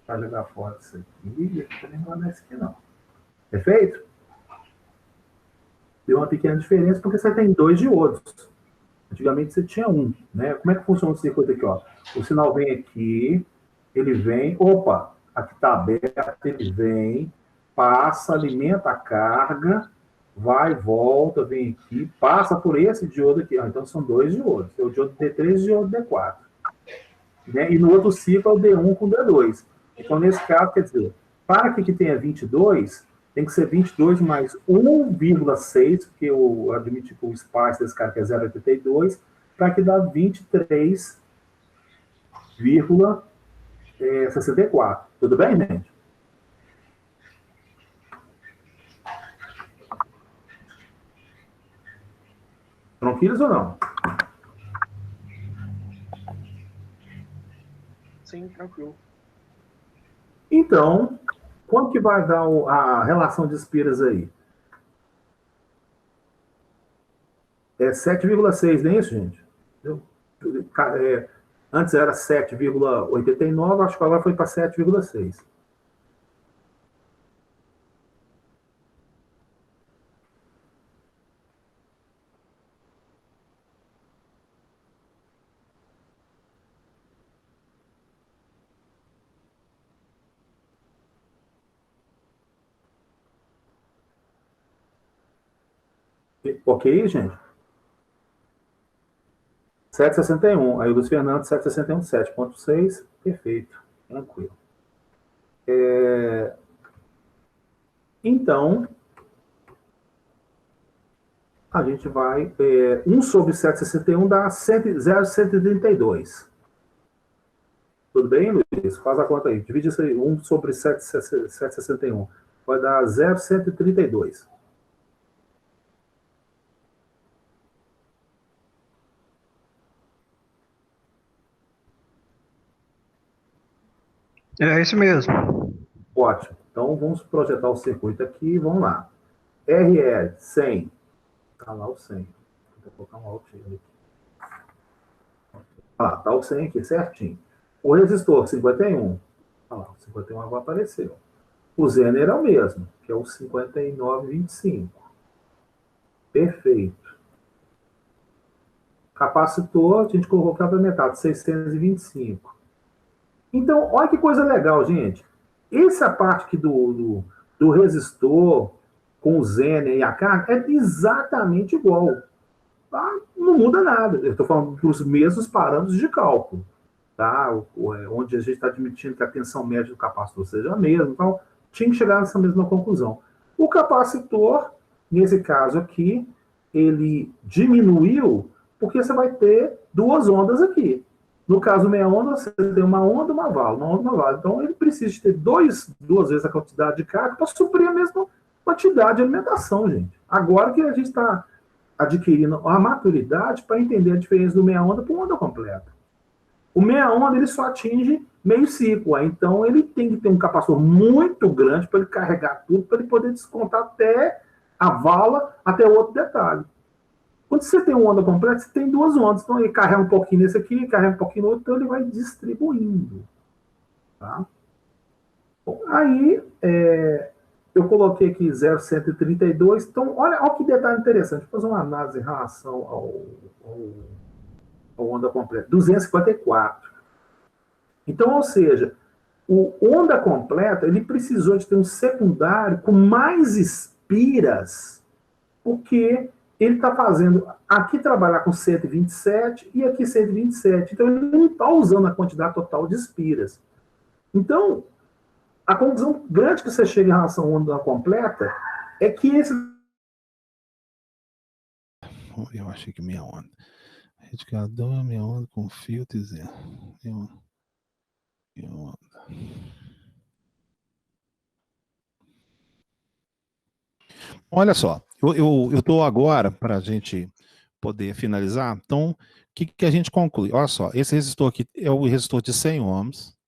Vai jogar fora isso aqui. E aqui também não vai dar isso aqui, não. Perfeito? Deu uma pequena diferença porque você tem 2 diodos. Antigamente você tinha um, né? Como é que funciona o circuito aqui, ó? O sinal vem aqui, ele vem, opa, aqui está aberto, ele vem, passa, alimenta a carga, vai, volta, vem aqui, passa por esse diodo aqui, ó. Então são 2 diodos. É o diodo D3 e o diodo D4. Né? E no outro ciclo é o D1 com o D2. Então, nesse caso, quer dizer, para que tenha 22, tem que ser 22 mais 1,6, porque eu admito que o espaço desse cara que é 0,82, para que dá 23,64. Tudo bem, gente? Tranquilos ou não? Sim, tranquilo. Então, quanto que vai dar a relação de espiras aí? É 7,6, não é isso, gente? Antes era 7,89, acho que agora foi para 7,6. Ok, gente? 7,61. Aí o Luiz Fernando, 7,61, 7,6. Perfeito. Tranquilo. Então, a gente vai... 1 sobre 7,61 dá 0,132. Tudo bem, Luiz? Faz a conta aí. Divide isso aí. 1 sobre 7,61. Vai dar 0,132. É isso mesmo. Ótimo. Então, vamos projetar o circuito aqui. Vamos lá. RL, 100. Está lá o 100. Vou colocar um alt aqui. Está o 100 aqui, certinho. O resistor, 51. Olha lá, o 51 agora apareceu. O Zener é o mesmo, que é o 59,25. Perfeito. Capacitor, a gente colocou para metade, 625. Então, olha que coisa legal, gente. Essa parte aqui do resistor com o Zener e a carga é exatamente igual. Tá? Não muda nada. Eu estou falando dos mesmos parâmetros de cálculo. Tá? Onde a gente está admitindo que a tensão média do capacitor seja a mesma. Então, tinha que chegar nessa mesma conclusão. O capacitor, nesse caso aqui, ele diminuiu porque você vai ter duas ondas aqui. No caso, meia onda, você tem uma onda, uma válvula, uma onda, uma válvula. Então, ele precisa de ter duas vezes a quantidade de carga para suprir a mesma quantidade de alimentação, gente. Agora que a gente está adquirindo a maturidade para entender a diferença do meia onda para uma onda completa. O meia onda, ele só atinge meio ciclo. Então, ele tem que ter um capacitor muito grande para ele carregar tudo, para ele poder descontar até a vala, até outro detalhe. Quando você tem uma onda completa, você tem duas ondas. Então, ele carrega um pouquinho nesse aqui, carrega um pouquinho no outro, então ele vai distribuindo. Tá? Bom, aí, eu coloquei aqui 0,132. Então, olha que detalhe interessante. Vou fazer uma análise em relação ao onda completa. 254. Então, ou seja, o onda completa, ele precisou de ter um secundário com mais espiras, porque ele está fazendo aqui trabalhar com 127 e aqui 127. Então, ele não está usando a quantidade total de espiras. Então, a conclusão grande que você chega em relação à onda completa é que esse... Eu achei que minha onda. Retificador, minha onda com filtro e zero. Minha onda. Olha só, eu estou agora, para a gente poder finalizar, então, o que a gente conclui? Olha só, esse resistor aqui é o resistor de 100 ohms.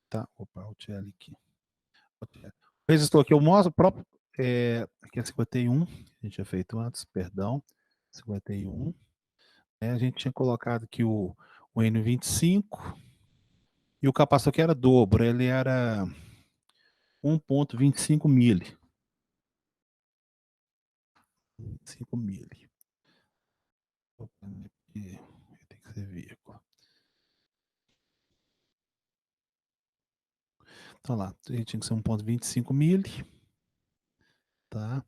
Tá? Opa, o TL aqui. O resistor aqui eu mostro, próprio, aqui é 51, a gente tinha feito antes, perdão, 51. A gente tinha colocado aqui o N25, e o capacitor que era dobro, ele era 1,25 mili. 5 mili. Tem que ser vírgula. Então lá, ele tinha que ser 1,25 mili. Tá?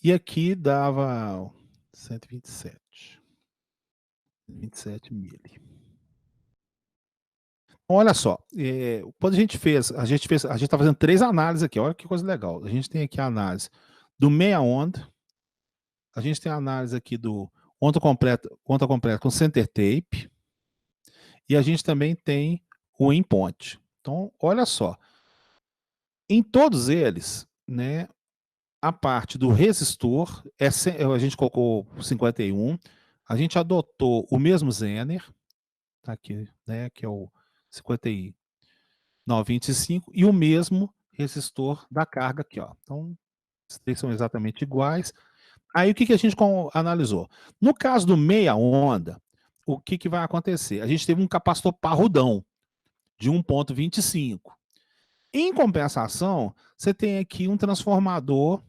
E aqui dava 127. 27 mili. Olha só, quando a gente está fazendo 3 análises aqui, olha que coisa legal. A gente tem aqui a análise do meia onda, a gente tem a análise aqui do onda completa com center tape, e a gente também tem o endpoint. Então, olha só, em todos eles, né, a parte do resistor, a gente colocou 51, a gente adotou o mesmo Zener, tá aqui, né, que é o 59,25, e o mesmo resistor da carga aqui, ó. Então, esses três são exatamente iguais. Aí o que a gente analisou? No caso do meia onda, o que vai acontecer? A gente teve um capacitor parrudão de 1,25. Em compensação, você tem aqui um transformador,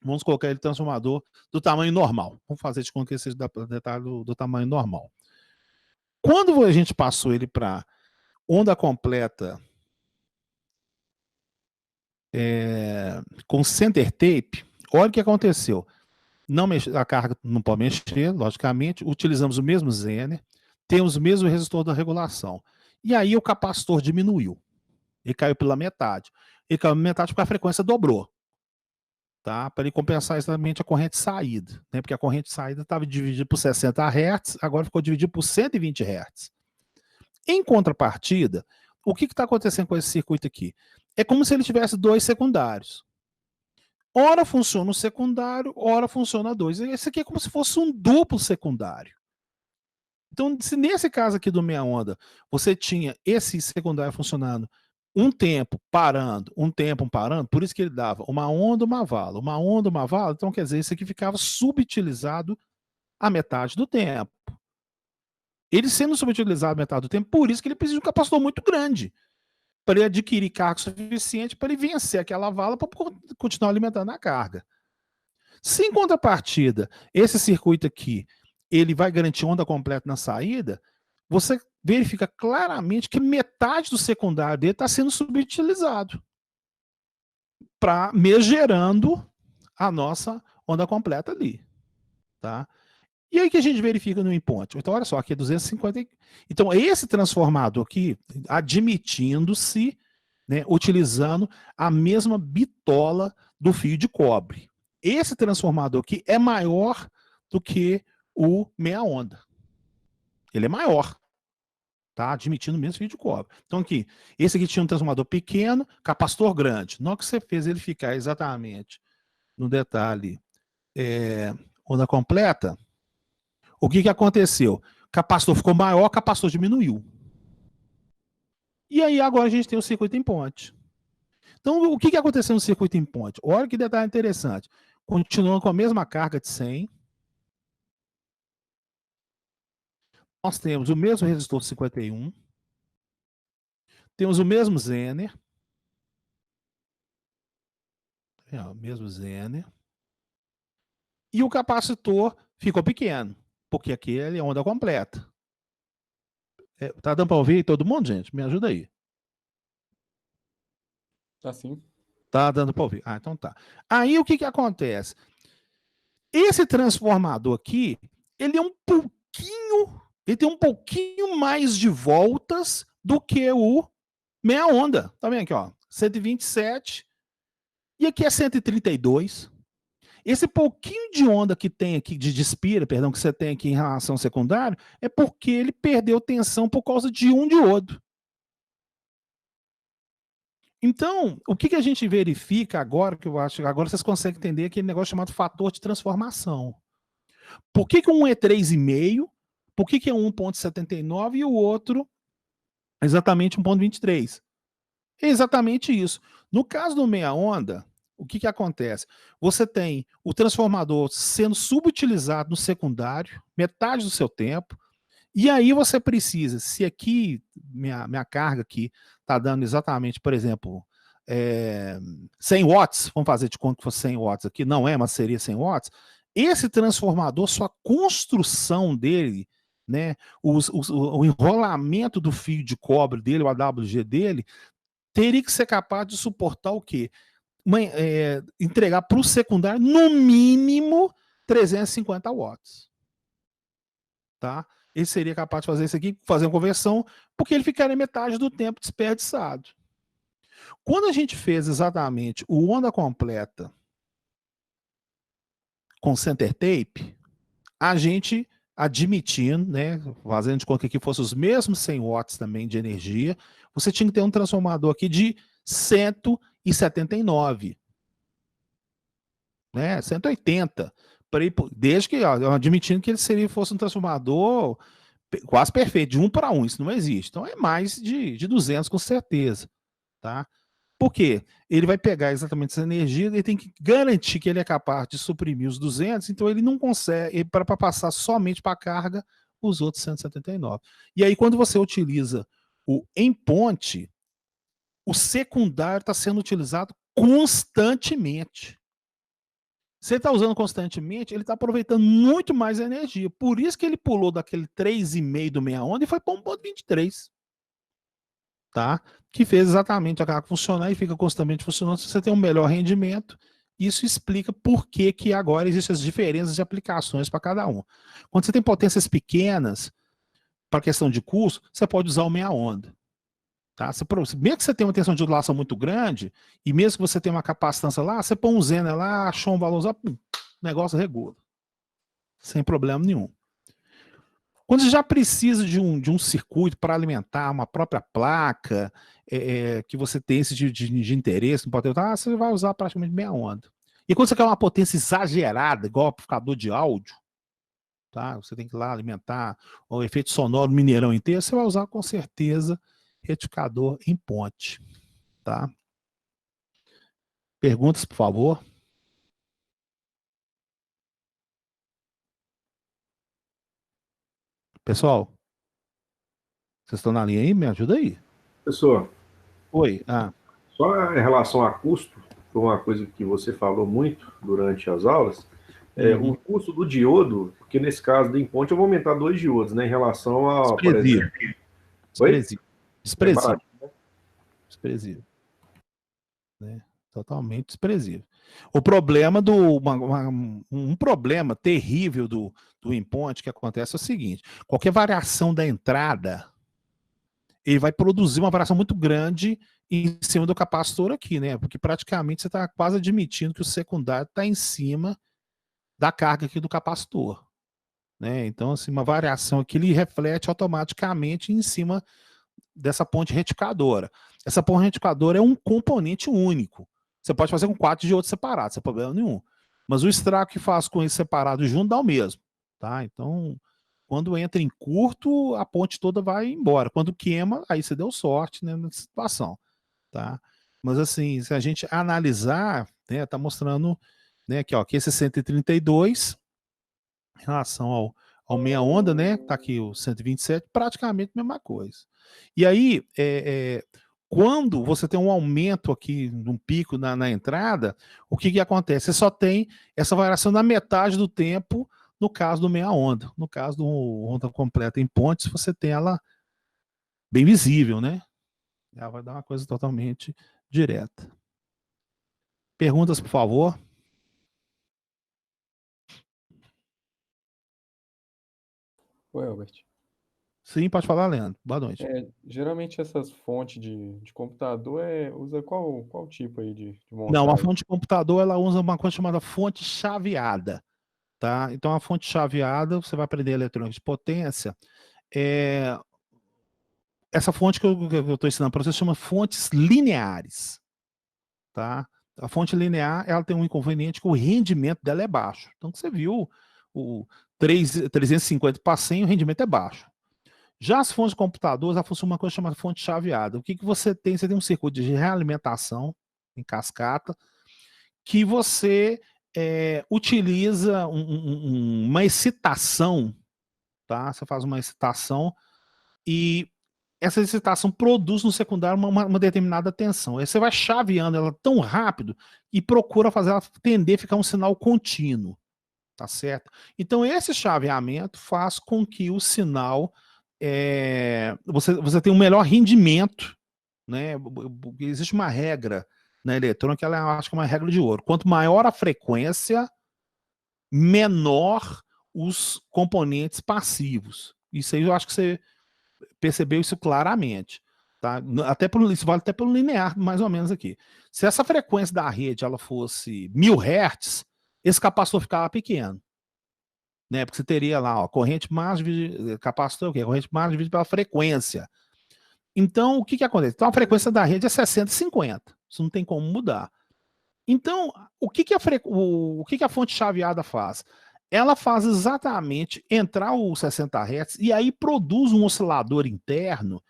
vamos colocar ele transformador do tamanho normal. Vamos fazer de conta que esse detalhe do tamanho normal. Quando a gente passou ele para onda completa com center tape, olha o que aconteceu. A carga não pode mexer, logicamente. Utilizamos o mesmo Zener, temos o mesmo resistor da regulação. E aí o capacitor diminuiu. Ele caiu pela metade. Ele caiu pela metade porque a frequência dobrou. Tá? Para ele compensar exatamente a corrente saída. Né? Porque a corrente saída estava dividida por 60 Hz, agora ficou dividida por 120 Hz. Em contrapartida, o que está acontecendo com esse circuito aqui? É como se ele tivesse dois secundários. Ora funciona o secundário, ora funciona dois. Esse aqui é como se fosse um duplo secundário. Então, se nesse caso aqui do meia onda, você tinha esse secundário funcionando um tempo parando, por isso que ele dava uma onda, uma vala, então quer dizer, isso aqui ficava subutilizado a metade do tempo. Ele sendo subutilizado a metade do tempo, por isso que ele precisa de um capacitor muito grande, para ele adquirir carga suficiente para ele vencer aquela vala para continuar alimentando a carga. Se em contrapartida, esse circuito aqui, ele vai garantir onda completa na saída, você verifica claramente que metade do secundário dele está sendo subutilizado, mesmo gerando a nossa onda completa ali. Tá? E aí que a gente verifica no input? Então, olha só, aqui é 250. Então, esse transformador aqui, admitindo-se, né, utilizando a mesma bitola do fio de cobre. Esse transformador aqui é maior do que o meia onda. Ele é maior. Tá? Admitindo o mesmo fio de cobre. Então, aqui, esse aqui tinha um transformador pequeno, capacitor grande. Na hora que você fez ele ficar exatamente no detalhe onda completa, o que aconteceu? O capacitor ficou maior, o capacitor diminuiu. E aí agora a gente tem o circuito em ponte. Então o que aconteceu no circuito em ponte? Olha que detalhe interessante. Continuando com a mesma carga de 100. Nós temos o mesmo resistor 51. Temos o mesmo Zener. O mesmo Zener. E o capacitor ficou pequeno, porque aqui ele é onda completa. Tá dando para ouvir todo mundo, gente? Me ajuda aí. Tá sim. Tá dando para ouvir. Ah, então tá. Aí o que acontece? Esse transformador aqui, ele tem um pouquinho mais de voltas do que o meia onda. Tá vendo aqui, ó? 127 e aqui é 132. Esse pouquinho de onda que tem aqui, de despira, perdão, que você tem aqui em relação ao secundário, é porque ele perdeu tensão por causa de um diodo. Então, o que a gente verifica agora, que eu acho que agora vocês conseguem entender aquele negócio chamado fator de transformação. Por que um é 3,5? Por que é 1,79 e o outro exatamente 1,23? É exatamente isso. No caso do meia onda, o que acontece? Você tem o transformador sendo subutilizado no secundário, metade do seu tempo, e aí você precisa, se aqui, minha carga aqui está dando exatamente, por exemplo, 100 watts, vamos fazer de conta que fosse 100 watts aqui, não é, mas seria 100 watts, esse transformador, sua construção dele, né, o enrolamento do fio de cobre dele, o AWG dele, teria que ser capaz de suportar o quê? Entregar para o secundário, no mínimo, 350 watts. Tá? Ele seria capaz de fazer isso aqui, fazer uma conversão, porque ele ficaria metade do tempo desperdiçado. Quando a gente fez exatamente o onda completa com center tape, a gente admitindo, né, fazendo de conta que aqui fosse os mesmos 100 watts também de energia, você tinha que ter um transformador aqui de 179, né, 180, desde que, admitindo que ele fosse um transformador quase perfeito, de 1 para 1, isso não existe. Então é mais de 200 com certeza, tá? Por quê? Ele vai pegar exatamente essa energia, ele tem que garantir que ele é capaz de suprimir os 200, então ele não consegue, para passar somente para a carga, os outros 179. E aí, quando você utiliza o em ponte, o secundário está sendo utilizado constantemente. Se ele está usando constantemente, ele está aproveitando muito mais energia. Por isso que ele pulou daquele 3,5 do meia onda e foi para 1,23. Tá? Que fez exatamente a carga funcionar e fica constantemente funcionando. Se você tem um melhor rendimento, isso explica por que agora existem as diferenças de aplicações para cada um. Quando você tem potências pequenas, para questão de custo, você pode usar o meia onda. Tá? Mesmo que você tenha uma tensão de ondulação muito grande, e mesmo que você tenha uma capacitância lá, você põe um Zener lá, achou um valor, o negócio regula. Sem problema nenhum. Quando você já precisa de um circuito para alimentar uma própria placa, que você tem esse de interesse, você vai usar praticamente meia onda. E quando você quer uma potência exagerada, igual amplificador de áudio, tá? Você tem que ir lá alimentar o efeito sonoro do Mineirão inteiro, você vai usar com certeza retificador em ponte. Tá? Perguntas, por favor? Pessoal, vocês estão na linha aí? Me ajuda aí. Professor, Oi. só em relação a custo, foi uma coisa que você falou muito durante as aulas, o custo do diodo, porque nesse caso do imponte eu vou aumentar 2 diodos, né, em relação a... Desprezível. Desprezível. Né? Desprezível. Né? Totalmente desprezível. O problema um problema terrível do imponte que acontece é o seguinte: qualquer variação da entrada, ele vai produzir uma variação muito grande em cima do capacitor aqui, né? Porque praticamente você está quase admitindo que o secundário está em cima da carga aqui do capacitor. Né? Então, assim, uma variação aqui, ele reflete automaticamente em cima dessa ponte retificadora. Essa ponte retificadora é um componente único. Você pode fazer com 4 diodos separados, sem problema nenhum. Mas o estrago que faz com isso separado junto dá o mesmo. Tá? Então, quando entra em curto, a ponte toda vai embora. Quando queima, aí você deu sorte, né, nessa situação. Tá? Mas assim, se a gente analisar, né, tá mostrando, né, aqui, ó, aqui esse 132, em relação ao meia onda, né, tá aqui o 127, praticamente a mesma coisa. E aí, quando você tem um aumento aqui, um pico na entrada, o que acontece? Você só tem essa variação na metade do tempo, no caso do meia onda. No caso do onda completa em pontes, você tem ela bem visível, né? Ela vai dar uma coisa totalmente direta. Perguntas, por favor? Oi, Albert. Sim, pode falar, Leandro. Boa noite. Geralmente essas fontes de computador usa qual tipo aí de montagem? Não, a fonte de computador ela usa uma coisa chamada fonte chaveada. Tá? Então, a fonte chaveada, você vai aprender eletrônica de potência. Essa fonte que eu estou ensinando para você chama fontes lineares. Tá? A fonte linear ela tem um inconveniente que o rendimento dela é baixo. Então, você viu o 350 para 100, o rendimento é baixo. Já as fontes de computadores, ela funciona uma coisa chamada fonte chaveada. O que você tem? Você tem um circuito de realimentação em cascata que você utiliza uma excitação, tá? Você faz uma excitação e essa excitação produz no secundário uma determinada tensão. Aí você vai chaveando ela tão rápido e procura fazer ela tender a ficar um sinal contínuo, tá certo? Então esse chaveamento faz com que o sinal você tenha um melhor rendimento, né? Existe uma regra na eletrônica, ela acho que é uma regra de ouro. Quanto maior a frequência, menor os componentes passivos. Isso aí eu acho que você percebeu isso claramente. Tá? Isso vale até pelo linear, mais ou menos aqui. Se essa frequência da rede ela fosse 1000 Hz, esse capacitor ficava pequeno. Né? Porque você teria lá, ó, corrente máxima, capacitor, o quê? Corrente máxima dividida pela frequência. Então, o que acontece? Então, a frequência da rede é 60 e 50. Isso não tem como mudar. Então, o que a fonte chaveada faz? Ela faz exatamente entrar o 60 Hz e aí produz um oscilador interno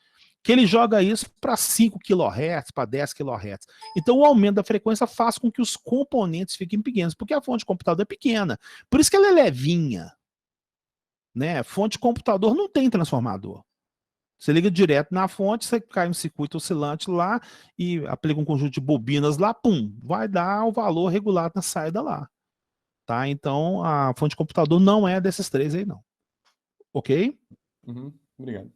que ele joga isso para 5 kHz, para 10 kHz. Então o aumento da frequência faz com que os componentes fiquem pequenos, porque a fonte de computador é pequena. Por isso que ela é levinha. Né? Fonte de computador não tem transformador. Você liga direto na fonte, você cai um circuito oscilante lá e aplica um conjunto de bobinas lá, pum, vai dar o valor regulado na saída lá. Tá? Então, a fonte de computador não é desses três aí, não. Ok? Obrigado.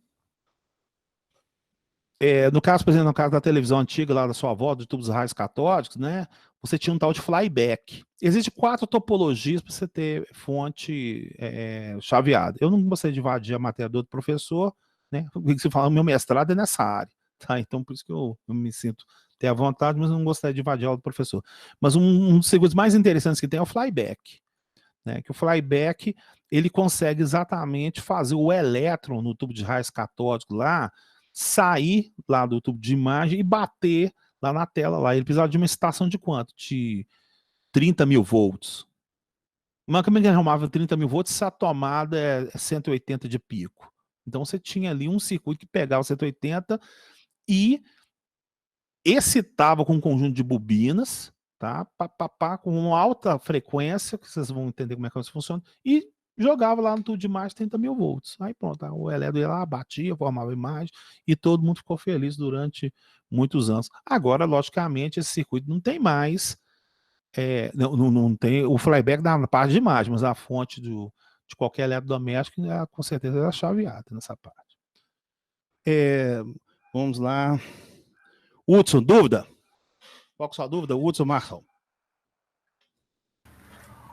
No caso, por exemplo, no caso da televisão antiga lá da sua avó, de tubos raios catódicos, né? Você tinha um tal de flyback. Existem 4 topologias para você ter fonte chaveada. Eu não gostei de invadir a matéria do outro professor, né? Porque você fala, o meu mestrado é nessa área, tá? Então, por isso que eu me sinto ter a vontade, mas não gostaria de invadir a aula do professor. Mas um dos seguros mais interessantes que tem é o flyback, né? Que o flyback, ele consegue exatamente fazer o elétron no tubo de raios catódicos lá, sair lá do tubo de imagem e bater lá na tela. Lá. Ele precisava de uma excitação de quanto? De 30 mil volts. Uma câmera que arrumava 30 mil volts, se a tomada é 180 de pico. Então você tinha ali um circuito que pegava 180 e excitava com um conjunto de bobinas, tá? Com uma alta frequência, que vocês vão entender como é que isso funciona, e jogava lá no tubo de imagem 30 mil volts. Aí pronto, o elétron ia lá, batia, formava imagem, e todo mundo ficou feliz durante muitos anos. Agora, logicamente, esse circuito não tem mais, não tem o flyback na parte de imagem, mas a fonte de qualquer eletrodoméstico, com certeza, é chaveada nessa parte. Vamos lá. Hudson, dúvida? Qual que é a sua dúvida, Hudson, Marcão?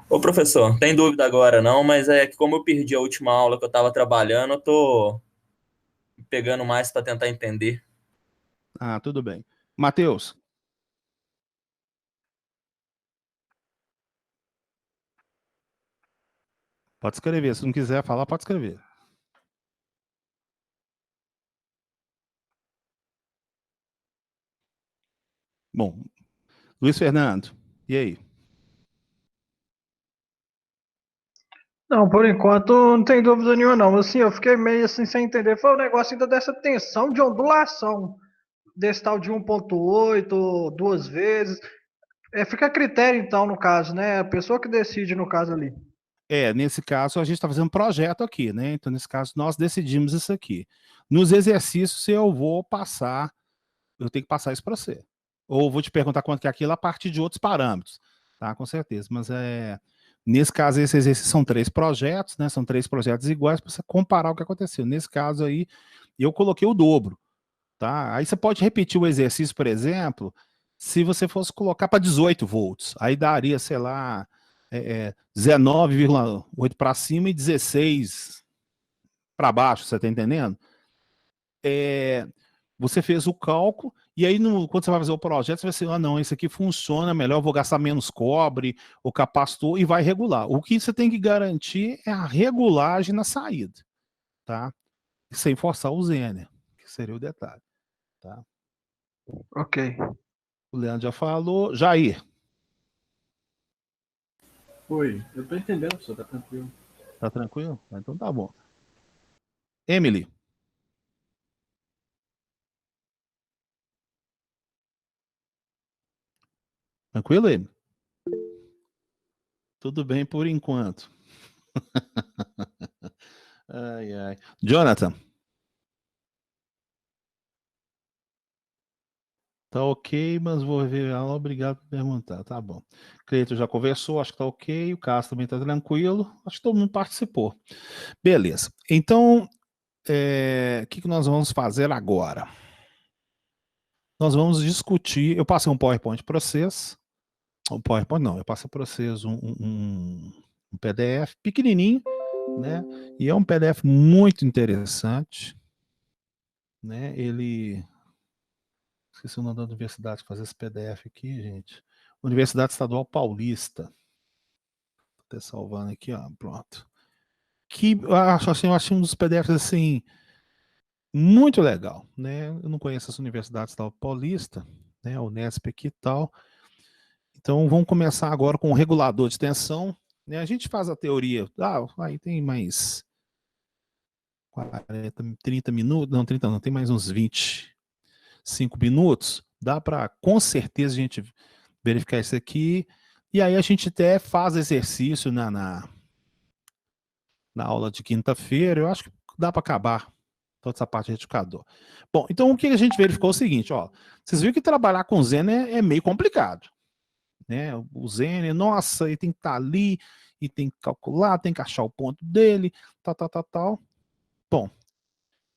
Ô, professor, não tem dúvida agora não, mas é que como eu perdi a última aula que eu estava trabalhando, eu tô pegando mais para tentar entender. Ah, tudo bem. Matheus. Pode escrever. Se não quiser falar, pode escrever. Bom, Luiz Fernando, e aí? Não, por enquanto não tem dúvida nenhuma não. Assim, eu fiquei meio assim sem entender. Foi o negócio ainda dessa tensão de ondulação. Desse tal de 1.8, 2 vezes. Fica a critério, então, no caso, né? A pessoa que decide, no caso ali. Nesse caso, a gente está fazendo um projeto aqui, né? Então, nesse caso, nós decidimos isso aqui. Nos exercícios, eu tenho que passar isso para você. Ou vou te perguntar quanto que é aquilo a partir de outros parâmetros, tá? Com certeza. Mas nesse caso, esse exercício são 3 projetos, né? São 3 projetos iguais para você comparar o que aconteceu. Nesse caso aí, eu coloquei o dobro, tá? Aí você pode repetir o exercício, por exemplo, se você fosse colocar para 18 volts. Aí daria, sei lá, 19,8 para cima e 16 para baixo, você está entendendo? Você fez o cálculo, e aí quando você vai fazer o projeto, você vai dizer, não, isso aqui funciona melhor, eu vou gastar menos cobre, o capacitor, e vai regular. O que você tem que garantir é a regulagem na saída, tá? Sem forçar o Zener, que seria o detalhe, tá? Ok. O Leandro já falou. Jair. Oi, eu tô entendendo, professor, tá tranquilo. Tá tranquilo? Então tá bom. Emily. Tranquilo, Emily? Tudo bem por enquanto. Ai, ai. Jonathan. Tá ok, mas vou ver ela. Obrigado por perguntar. Tá bom. Cleito já conversou, acho que tá ok. O Cássio também tá tranquilo. Acho que todo mundo participou. Beleza. Então, o que nós vamos fazer agora? Nós vamos discutir. Eu passei um PowerPoint para vocês. Um PowerPoint não, eu passei para vocês um PDF pequenininho, né? E é um PDF muito interessante, né? Ele... Esqueci o nome da universidade que faz esse PDF aqui, gente. Universidade Estadual Paulista. Tô até salvando aqui, ó, pronto. Que eu acho um dos PDFs, assim, muito legal, né? Eu não conheço essa Universidade Estadual Paulista, né? A Unesp aqui e tal. Então, vamos começar agora com o regulador de tensão. Né? A gente faz a teoria. Aí tem mais 40, 30 minutos, não, 30 não, tem mais uns 25 minutos, dá para, com certeza, a gente verificar isso aqui, e aí a gente até faz exercício na aula de quinta-feira, eu acho que dá para acabar toda essa parte de retificador. Bom, então o que a gente verificou é o seguinte, ó, vocês viram que trabalhar com Zen é meio complicado, né? O Zen, nossa, ele tem que estar ali, e tem que calcular, tem que achar o ponto dele, tal. Bom,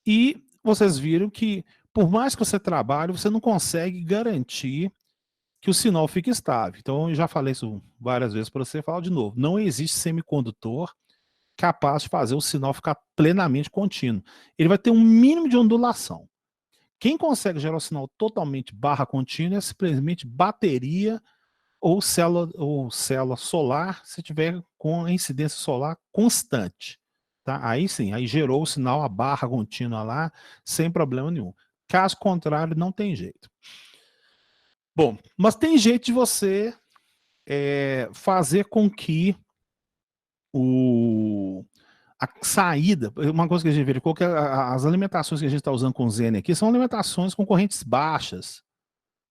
e vocês viram que, por mais que você trabalhe, você não consegue garantir que o sinal fique estável. Então, eu já falei isso várias vezes para você, falar de novo. Não existe semicondutor capaz de fazer o sinal ficar plenamente contínuo. Ele vai ter um mínimo de ondulação. Quem consegue gerar o sinal totalmente barra contínua é simplesmente bateria ou célula solar, se tiver com a incidência solar constante. Tá? Aí sim, aí gerou o sinal, a barra contínua lá, sem problema nenhum. Caso contrário, não tem jeito. Bom, mas tem jeito de você fazer com que a saída, uma coisa que a gente verificou, que as alimentações que a gente está usando com o Zen aqui são alimentações com correntes baixas,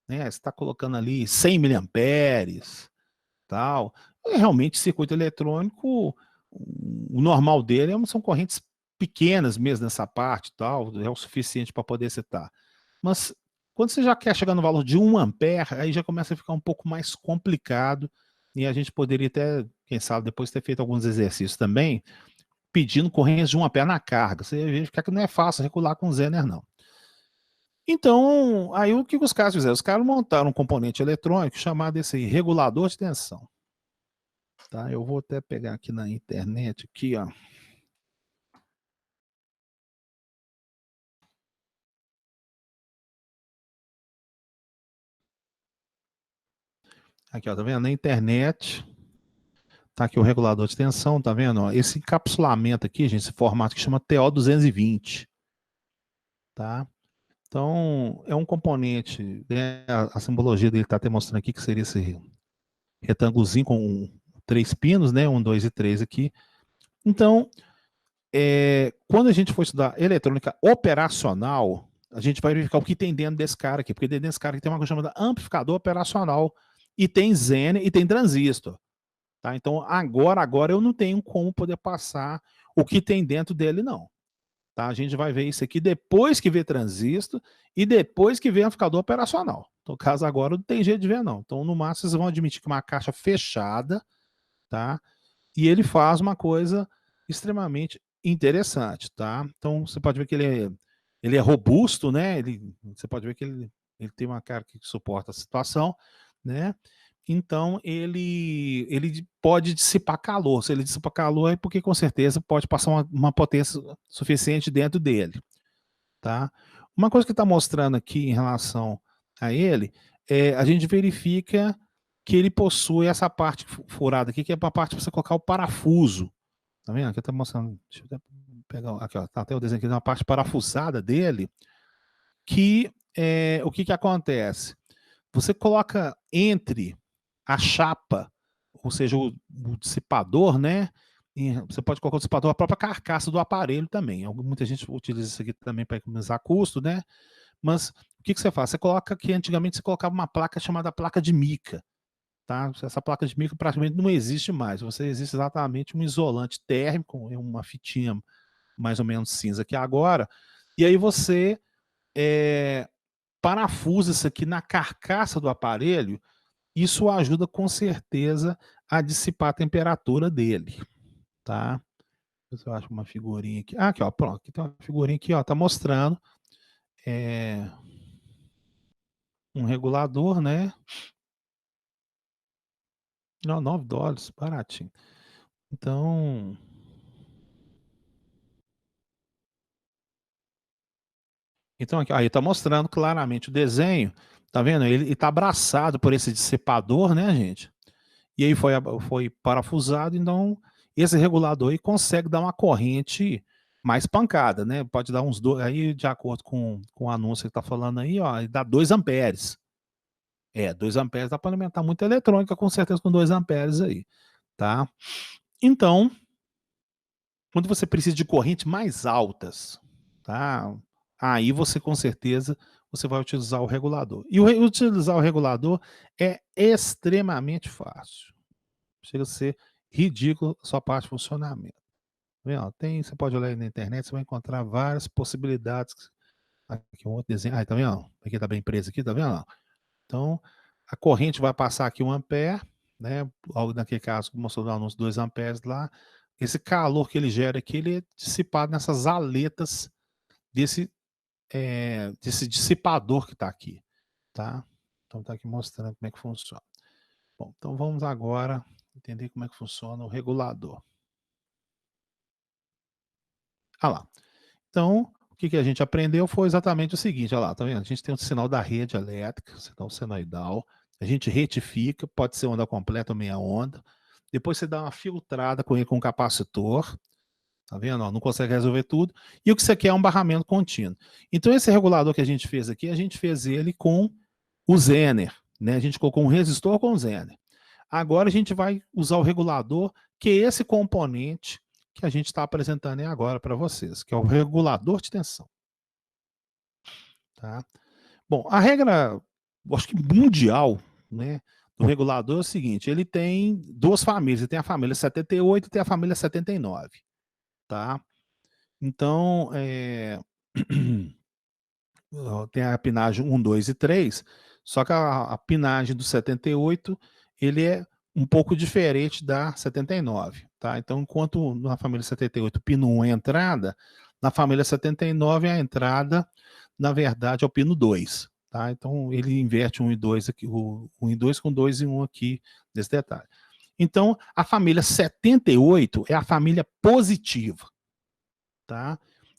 né? Você está colocando ali 100 miliamperes, tal. E realmente, circuito eletrônico, o normal dele são correntes pequenas mesmo nessa parte, tal, é o suficiente para poder citar. Mas quando você já quer chegar no valor de 1 ampere, aí já começa a ficar um pouco mais complicado, e a gente poderia até, quem sabe, depois ter feito alguns exercícios também, pedindo correntes de 1 ampere na carga. Você vê que não é fácil regular com Zener, não. Então, aí o que os caras fizeram? Os caras montaram um componente eletrônico chamado esse regulador de tensão. Tá? Eu vou até pegar aqui na internet, aqui, ó. Aqui, ó, tá vendo? Na internet, tá aqui o regulador de tensão, tá vendo? Ó, esse encapsulamento aqui, gente, esse formato que chama TO220, tá? Então, é um componente, né, a simbologia dele tá até mostrando aqui que seria esse retângulozinho com 3 pinos, né? 1, 2 e 3 aqui. Então, quando a gente for estudar eletrônica operacional, a gente vai verificar o que tem dentro desse cara aqui, porque dentro desse cara aqui tem uma coisa chamada amplificador operacional, e tem Zen e tem transistor. Tá? Então, agora eu não tenho como poder passar o que tem dentro dele, não. Tá? A gente vai ver isso aqui depois que vê transistor e depois que vê amplificador operacional. Então, caso agora não tem jeito de ver, não. Então, no máximo, vocês vão admitir que uma caixa fechada, tá? E ele faz uma coisa extremamente interessante, tá? Então, você pode ver que ele é robusto, né? Você pode ver que ele tem uma carga que suporta a situação, né? Então, ele pode dissipar calor. Se ele dissipa calor, é porque, com certeza, pode passar uma potência suficiente dentro dele, tá? Uma coisa que está mostrando aqui em relação a ele, a gente verifica que ele possui essa parte furada aqui, que é para a parte para você colocar o parafuso. Tá vendo? Aqui está mostrando. Deixa eu pegar. Aqui, ó, tá até o desenho aqui, uma parte parafusada dele, que o que acontece? Você coloca entre a chapa, ou seja, o dissipador, né? E você pode colocar o dissipador, a própria carcaça do aparelho também. Muita gente utiliza isso aqui também para economizar custo, né? Mas o que você faz? Você coloca aqui, antigamente você colocava uma placa chamada placa de mica. Tá? Essa placa de mica praticamente não existe mais. Você existe exatamente um isolante térmico, uma fitinha mais ou menos cinza aqui agora, e aí você parafusa isso aqui na carcaça do aparelho. Isso ajuda com certeza a dissipar a temperatura dele, tá? Eu acho uma figurinha aqui. Ah, aqui, ó, pronto. Aqui tem uma figurinha aqui, ó, tá mostrando um regulador, né? Não, $9, baratinho. Então, aqui, aí tá mostrando claramente o desenho, tá vendo? Ele tá abraçado por esse dissipador, né, gente? E aí foi parafusado, então esse regulador aí consegue dar uma corrente mais pancada, né? Pode dar uns 2, aí de acordo com o anúncio que tá falando aí, ó, dá 2 amperes. 2 amperes dá para alimentar muita eletrônica, com certeza com 2 amperes aí, tá? Então, Quando você precisa de correntes mais altas, tá? Aí você com certeza você vai utilizar o regulador. E utilizar o regulador é extremamente fácil. Chega a ser ridículo a sua parte de funcionamento. Tá vendo? Você pode olhar aí na internet, você vai encontrar várias possibilidades. Aqui um outro desenho. Tá vendo? Aqui está bem preso aqui, tá vendo? Então, a corrente vai passar aqui 1 ampere, né? Naquele caso, mostrou lá uns 2 amperes lá. Esse calor que ele gera aqui, ele é dissipado nessas aletas desse dissipador que está aqui, tá? Então está aqui mostrando como é que funciona. Bom, então vamos agora entender como é que funciona o regulador. Lá. Então, o que a gente aprendeu foi exatamente o seguinte, olha lá, tá vendo? A gente tem um sinal da rede elétrica, sinal senoidal, a gente retifica, pode ser onda completa ou meia onda, depois você dá uma filtrada com ele com um capacitor, tá vendo? Não consegue resolver tudo, e o que você quer é um barramento contínuo. Então esse regulador que a gente fez aqui, a gente fez ele com o Zener, né? A gente colocou um resistor com o Zener. Agora a gente vai usar o regulador, que é esse componente que a gente está apresentando aí agora para vocês, que é o regulador de tensão. Tá? Bom, a regra, acho que mundial, né, do regulador é o seguinte, ele tem 2 famílias, ele tem a família 78 e tem a família 79. Tá? Então, tem a pinagem 1, 2 e 3, só que a pinagem do 78, ele é um pouco diferente da 79, tá? Então, enquanto na família 78 o pino 1 é a entrada, na família 79 a entrada, na verdade, é o pino 2, tá? Então, ele inverte 1 e 2 aqui, o 1 e 2 com 2 e 1 aqui, nesse detalhe. Então, a família 78 é a família positiva, tá?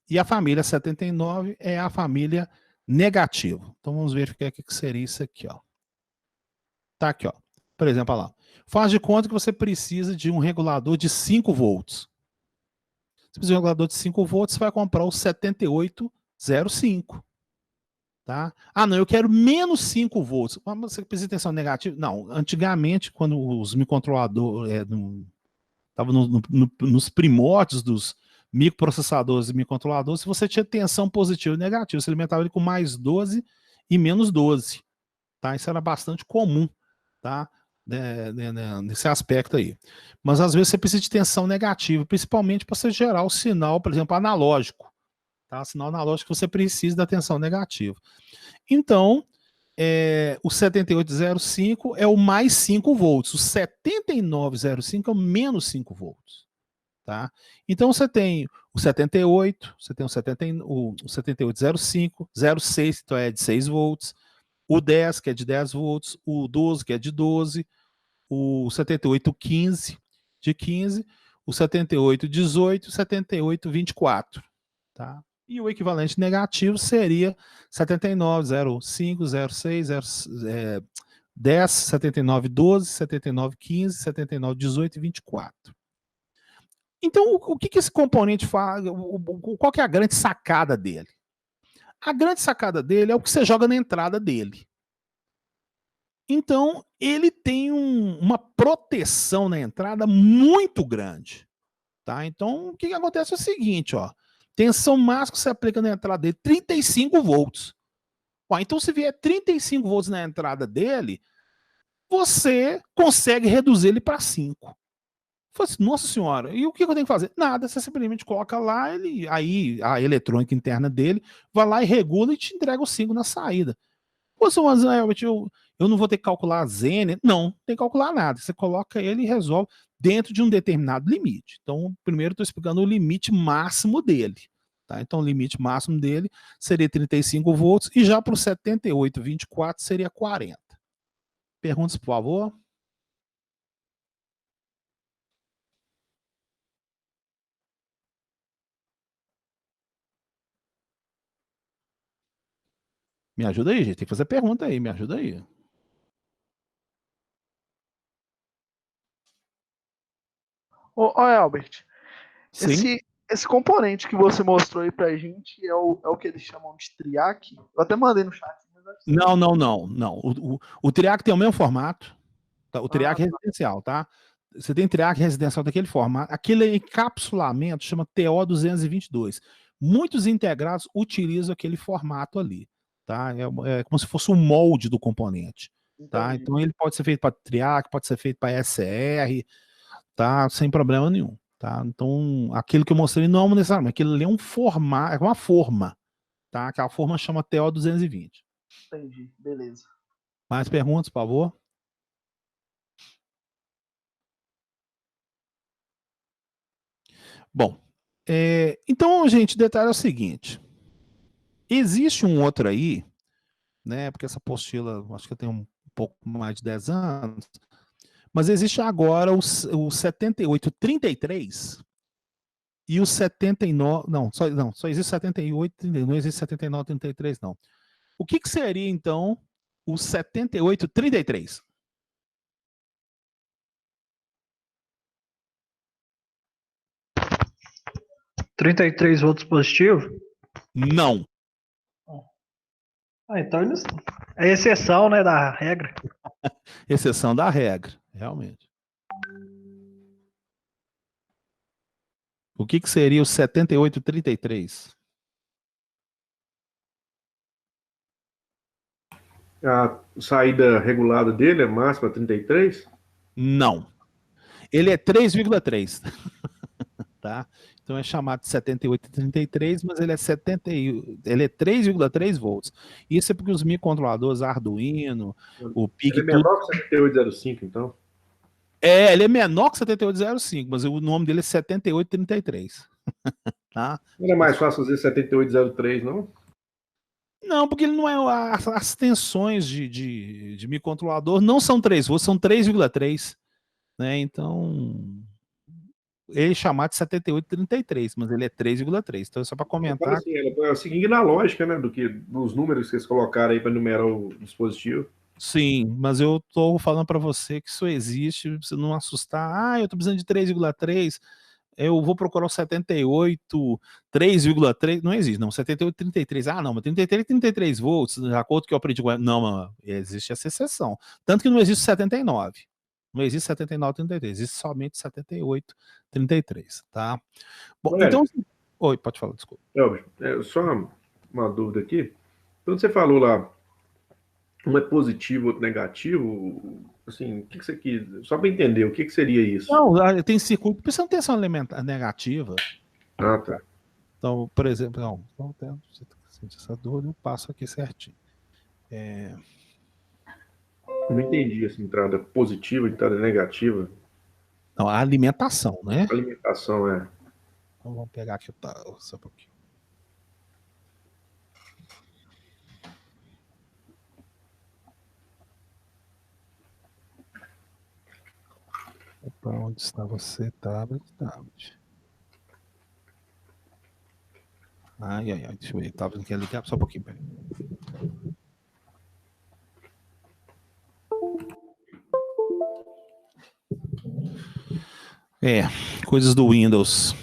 E a família 79 é a família negativa. Então, vamos verificar o que seria isso aqui, ó. Tá aqui, ó. Por exemplo, olha lá. Faz de conta que você precisa de um regulador de 5 volts. Se precisa de um regulador de 5 volts, você vai comprar o 7805. Tá? Não, eu quero menos 5 volts. Mas você precisa de tensão negativa? Não, antigamente, quando os microcontroladores estavam nos primórdios dos microprocessadores e microcontroladores, se você tinha tensão positiva e negativa, você alimentava ele com mais 12 e menos 12. Tá? Isso era bastante comum, tá? Nesse aspecto aí. Mas às vezes você precisa de tensão negativa, principalmente para você gerar o sinal, por exemplo, analógico. Tá? Sinal analógico você precisa da tensão negativa. Então, o 7805 é o mais 5 volts, o 7905 é o menos 5 volts. Tá? Então você tem o 78, você tem o 7805, 06, então é de 6 volts, o 10, que é de 10 volts, o 12, que é de 12, o 7815, de 15, o 7818 e o 7824. Tá? E o equivalente negativo seria 7905, 06, 10, 7912, 7915, 7918 e 24. Então, o que esse componente faz? Qual que é a grande sacada dele? A grande sacada dele é o que você joga na entrada dele. Então, ele tem uma proteção na entrada muito grande. Tá? Então, o que acontece é o seguinte, ó. Tensão máxima que você aplica na entrada dele, 35 volts. Então, se vier 35 volts na entrada dele, você consegue reduzir ele para 5. Falei assim, nossa senhora, e o que eu tenho que fazer? Nada, você simplesmente coloca lá, aí a eletrônica interna dele vai lá e regula e te entrega o 5 na saída. Você, eu não vou ter que calcular a Zener. Não, tem que calcular nada. Você coloca ele e resolve dentro de um determinado limite. Então, primeiro estou explicando o limite máximo dele. Tá? Então, o limite máximo dele seria 35 volts e já para o 7824 seria 40. Perguntas, por favor? Me ajuda aí, gente. Tem que fazer pergunta aí. Me ajuda aí. Ô Albert, Sim. esse componente que você mostrou aí pra gente é o que eles chamam de triac? Eu até mandei no chat. Não. O triac tem o mesmo formato. Tá? O triac é residencial, tá? você tem triac residencial daquele formato, aquele encapsulamento chama TO222. Muitos integrados utilizam aquele formato ali, tá? É como se fosse um molde do componente, tá? Entendi. Então ele pode ser feito para triac, pode ser feito para SR, tá? Sem problema nenhum, tá? Então aquilo que eu mostrei não é necessariamente, aquilo ali é um formato, é uma forma, tá? Aquela forma chama TO220. Entendi, beleza. Mais perguntas, por favor? Bom, então, gente, o detalhe é o seguinte. Existe um outro aí, né? Porque essa apostila, acho que tem um pouco mais de 10 anos, mas existe agora o 7833 e o 79. Não, só existe 7833, não existe 7933, não. O que seria, então, o 7833? 33 volts positivo? Não. Então é exceção, né, da regra. Exceção da regra, realmente. O que seria o 7833? A saída regulada dele é máxima 33? Não. Ele é 3,3. Tá? Então é chamado de 7833, mas ele é 3,3 volts. Isso é porque os microcontroladores Arduino, o PIC, Ele é menor que 7805, então. ele é menor que 7805, mas o nome dele é 7833. Tá? Não é mais fácil fazer 7803, não? Não, porque ele não é. As tensões de microcontrolador não são 3 volts, são 3,3. Né? Então. Ele é chamado de 7833, mas ele é 3,3. Então é só para comentar. Assim, é seguindo na lógica, né, dos números que vocês colocaram aí para numerar o dispositivo. Sim, mas eu tô falando para você que isso existe, você não assustar. Ah, eu tô precisando de 3,3, eu vou procurar o 78, 3,3, não existe, não, 78, 33. Ah, não, mas 33, 33 volts, de acordo com o que eu aprendi com. Não, existe essa exceção. Tanto que não existe 79. Não existe 79, 33, existe somente 78, 33, tá? Bom, então. Oi, pode falar, desculpa. Só uma dúvida aqui. Quando você falou lá, um é positivo, outro negativo, assim, o que você quis? Só para entender, o que seria isso? Não, tem circuito, precisa ter tensão negativa. Ah, tá. Então, por exemplo, não, você sente essa dor, eu passo aqui certinho. Não entendi essa entrada positiva e entrada negativa. Não, a alimentação, né? A alimentação, Então, vamos pegar aqui só um pouquinho. Opa, onde está você? Tablet. Ai, deixa eu ver. Tablet não quer ligar, só um pouquinho. Peraí. Coisas do Windows.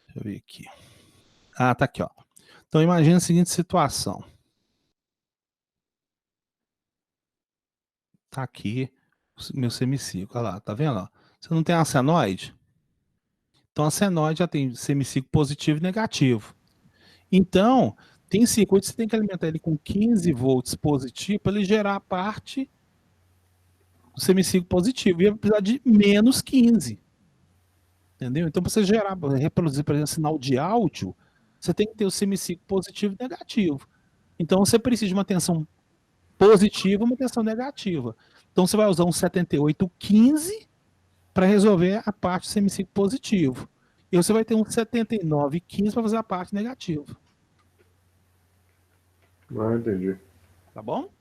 Deixa eu ver aqui. Ah, tá aqui, ó. Então imagina a seguinte situação. Tá aqui o meu semicírculo, olha lá, tá vendo? Ó? Você não tem a senoide? Então a senoide já tem semicírculo positivo e negativo. Então, tem circuito que você tem que alimentar ele com 15 volts positivo para ele gerar a parte do semicírculo positivo. E vai precisar de menos 15. Entendeu? Então, para você reproduzir, por exemplo, sinal de áudio, você tem que ter o semicírculo positivo e negativo. Então, você precisa de uma tensão positiva e uma tensão negativa. Então, você vai usar um 7815 para resolver a parte do semicírculo positivo. E você vai ter um 7915 para fazer a parte negativa. Ah, entendi. Tá bom?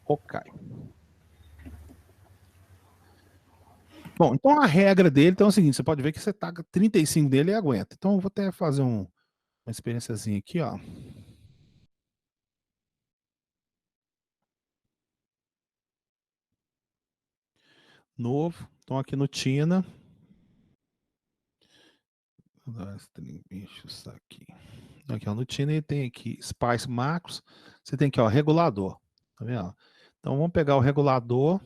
Ok. Bom, então a regra dele então, é o seguinte: você pode ver que você taca 35 dele e aguenta. Então eu vou até fazer uma experiênciazinha aqui, ó. Novo. Então aqui no Tina. Deixa eu estar aqui. Aqui ó, no Tina ele tem aqui Spice Macros. Você tem aqui, ó, regulador. Tá vendo? Então vamos pegar o regulador.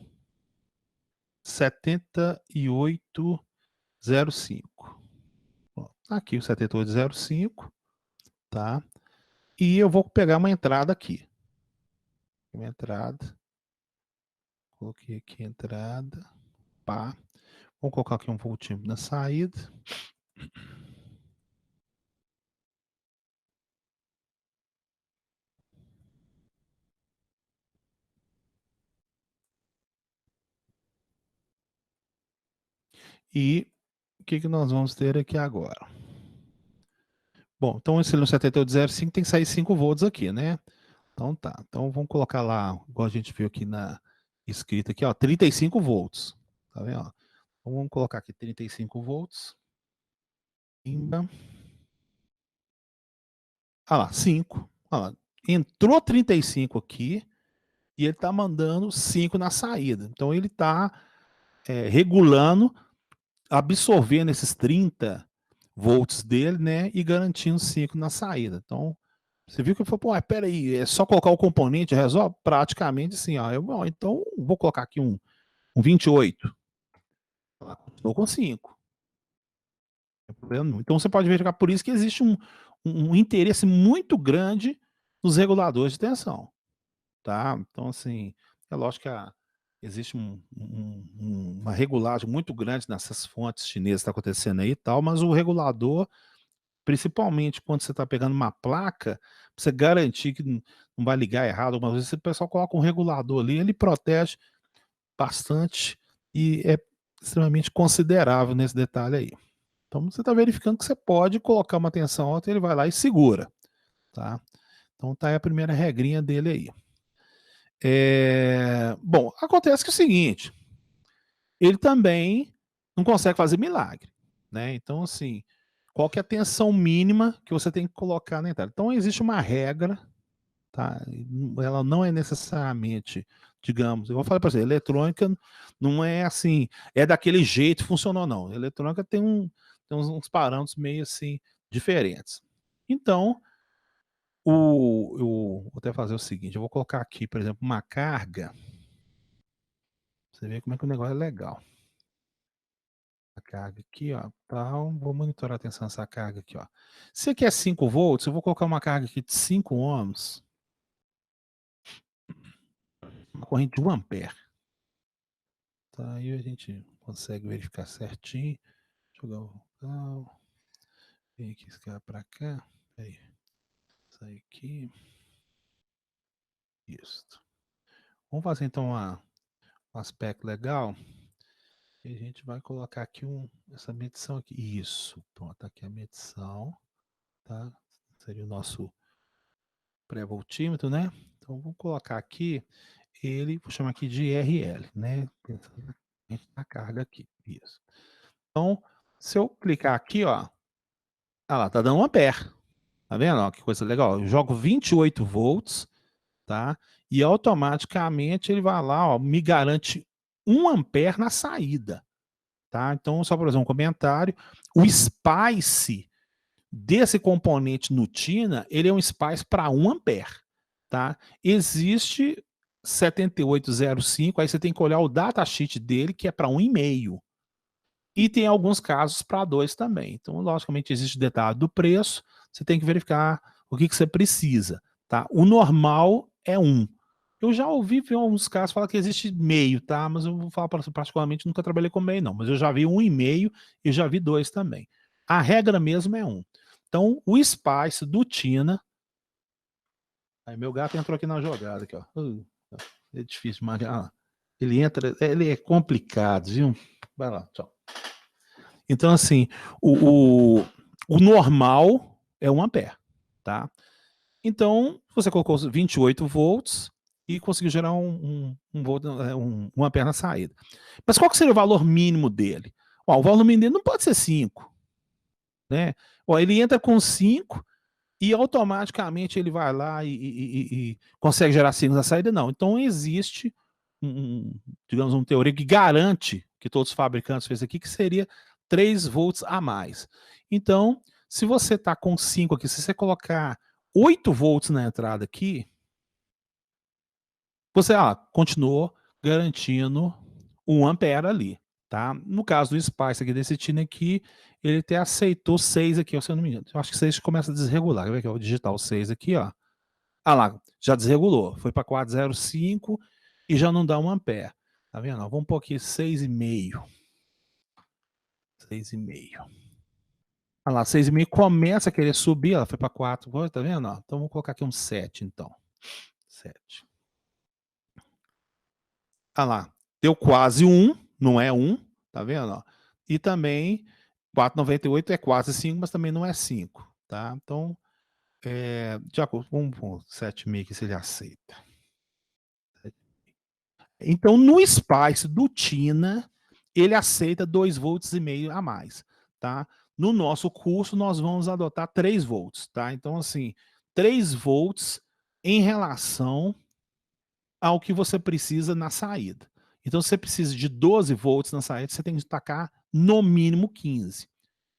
7805. Aqui o 7805, tá? E eu vou pegar uma entrada aqui. Uma entrada. Coloquei aqui entrada. Pá. Vou colocar aqui um voltímetro na saída. E o que nós vamos ter aqui agora? Bom, então esse no 7805 tem que sair 5 volts aqui, né? Então tá. Então vamos colocar lá, igual a gente viu aqui na escrita aqui, ó, 35 volts. Tá vendo? Então vamos colocar aqui 35 volts. Ah lá, 5. Ah lá. Entrou 35 aqui e ele está mandando 5 na saída. Então ele está regulando, absorvendo esses 30 volts dele, né? E garantindo 5 na saída. Então, você viu que ele falou, pô, peraí, é só colocar o componente resolve? Praticamente assim, ó. Então, vou colocar aqui um 28. Estou com 5. Então, você pode verificar por isso que existe um interesse muito grande nos reguladores de tensão. Tá? Então, assim, é lógico que existe uma regulagem muito grande nessas fontes chinesas que está acontecendo aí e tal, mas o regulador, principalmente quando você está pegando uma placa, pra você garantir que não vai ligar errado, algumas vezes o pessoal coloca um regulador ali, ele protege bastante e é extremamente considerável nesse detalhe aí. Então você está verificando que você pode colocar uma tensão alta e ele vai lá e segura. Tá? Então tá aí a primeira regrinha dele aí. Bom, acontece que é o seguinte, ele também não consegue fazer milagre, né? Então, assim, qual que é a tensão mínima que você tem que colocar na entrada? Então, existe uma regra, tá? Ela não é necessariamente, digamos, eu vou falar para você, eletrônica não é assim, é daquele jeito, funcionou não. A eletrônica tem uns parâmetros meio assim, diferentes. Então, eu vou até fazer o seguinte, eu vou colocar aqui, por exemplo, uma carga. Você vê como é que o negócio é legal. A carga aqui, ó, tal, vou monitorar a tensão dessa carga aqui, ó. Se aqui é 5 volts, eu vou colocar uma carga aqui de 5 ohms. Uma corrente de 1 ampere. Tá, aí a gente consegue verificar certinho. Jogar o vocal. Vem aqui, esse cara pra cá. Aí. Sai aqui. Isso. Vamos fazer então um aspecto legal. E a gente vai colocar aqui essa medição aqui. Isso. Pronto, aqui a medição. Tá? Seria o nosso pré-voltímetro, né? Então vamos colocar aqui ele, vou chamar aqui de RL, né? Pensando na carga aqui. Isso. Então, se eu clicar aqui, ó, ah lá, tá dando 1 ampere. Tá vendo? Ó, que coisa legal. Eu jogo 28 volts, tá? E automaticamente ele vai lá, ó, me garante 1 ampere na saída, tá? Então, só para fazer um comentário, o SPICE desse componente Nutina, ele é um SPICE para 1 ampere, tá? Existe 7805, aí você tem que olhar o datasheet dele, que é para 1,5. E tem alguns casos para 2 também. Então, logicamente, existe o detalhe do preço, você tem que verificar o que você precisa, tá? O normal é 1. Eu já ouvi em alguns casos falar que existe meio, tá? Mas eu vou falar particularmente, nunca trabalhei com meio, não. Mas eu já vi 1,5 e já vi 2 também. A regra mesmo é 1. Então, o SPICE do Tina. Aí meu gato entrou aqui na jogada, aqui, ó. É difícil, mas ele entra, ele é complicado, viu? Vai lá, tchau. Então, assim, o normal é 1 ampere, tá? Então, você colocou 28 volts e conseguiu gerar um ampere na saída. Mas qual que seria o valor mínimo dele? Ó, o valor mínimo dele não pode ser 5, né? Ó, ele entra com 5 e automaticamente ele vai lá e consegue gerar 5 na saída? Não. Então, existe digamos, uma teoria que garante, que todos os fabricantes fez aqui, que seria 3 volts a mais. Então, se você está com 5 aqui, se você colocar 8 volts na entrada aqui, você continuou garantindo 1 ampere ali, tá? No caso do Spice aqui, desse tino aqui, ele até aceitou 6 aqui, se eu não me engano. Eu acho que 6 começa a desregular. Quer ver que eu vou digitar o 6 aqui, ó. Ah lá, já desregulou. Foi para 4,05 e já não dá 1 ampere. Tá vendo? Vamos pôr aqui 6,5. 6,5. Olha lá, 6,5 começa a querer subir, ela foi para 4, tá vendo? Então vamos colocar aqui um 7, então. 7. Olha lá, deu quase 1, não é 1, tá vendo? E também 4,98 é quase 5, mas também não é 5, tá? Então, de acordo com 7,5 que se ele aceita. Então, no Spice do Tina, ele aceita 2,5 volts a mais, tá? No nosso curso, nós vamos adotar 3 volts, tá? Então, assim, 3 volts em relação ao que você precisa na saída. Então, se você precisa de 12 volts na saída, você tem que tacar no mínimo 15.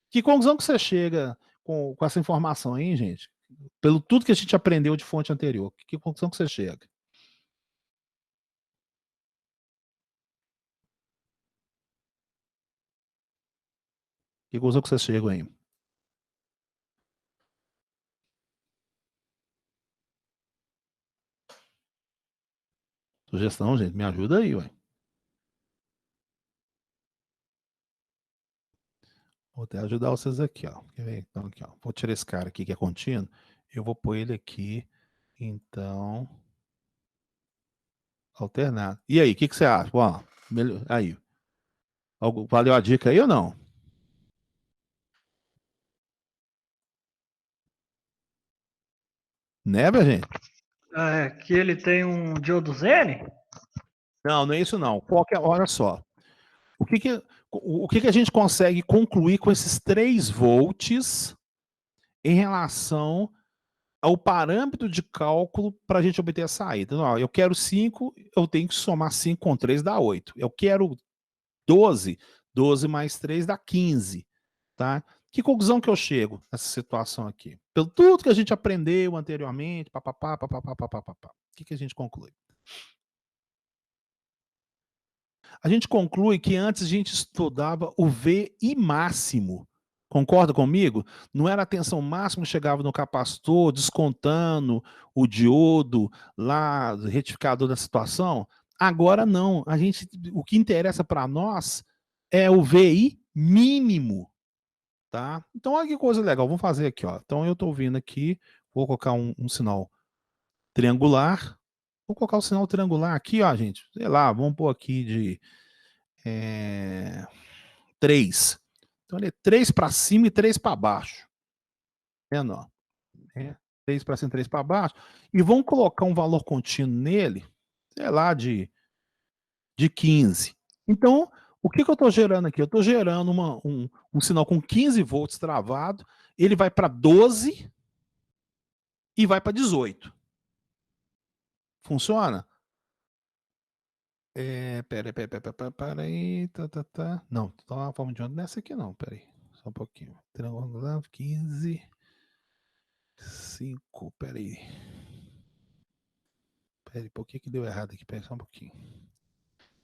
Que conclusão que você chega com essa informação, hein, gente? Pelo tudo que a gente aprendeu de fonte anterior, que conclusão que você chega? Que conclusão que você chega aí? Sugestão, gente, me ajuda aí, ué. Vou até ajudar vocês aqui, ó. Quer ver? Então, aqui, ó. Vou tirar esse cara aqui que é contínuo. Eu vou pôr ele aqui, então, alternado. E aí, o que você acha? Bom, aí. Valeu a dica aí ou não? Né, minha gente? Que ele tem um diodo N? Não, não é isso não. Olha só. O que a gente consegue concluir com esses 3 volts em relação ao parâmetro de cálculo para a gente obter a saída? Não, eu quero 5, eu tenho que somar 5 com 3 dá 8. Eu quero 12, 12 mais 3 dá 15. Tá? Que conclusão que eu chego nessa situação aqui? Pelo tudo que a gente aprendeu anteriormente, papapá. O que a gente conclui? A gente conclui que antes a gente estudava o VI máximo. Concorda comigo? Não era a tensão máxima que chegava no capacitor, descontando o diodo lá, o retificador da situação. Agora não. O que interessa para nós é o VI mínimo. Tá? Então, olha que coisa legal. Vamos fazer aqui. Ó. Então, eu estou vindo aqui, vou colocar um sinal triangular. Vou colocar o sinal triangular aqui, ó, gente. Sei lá, vamos pôr aqui de 3. Então, ele é 3 para cima e 3 para baixo. Vendo, ó? 3 para cima e 3 para baixo. E vamos colocar um valor contínuo nele, sei lá, de 15. Então, o que eu estou gerando aqui? Eu estou gerando um sinal com 15 volts travado, ele vai para 12 e vai para 18. Funciona? Peraí. Tá. Não, então a forma de onda nessa aqui não, peraí. Só um pouquinho. Triângulo 15. 5, peraí. Peraí, por que deu errado aqui? Peraí, só um pouquinho.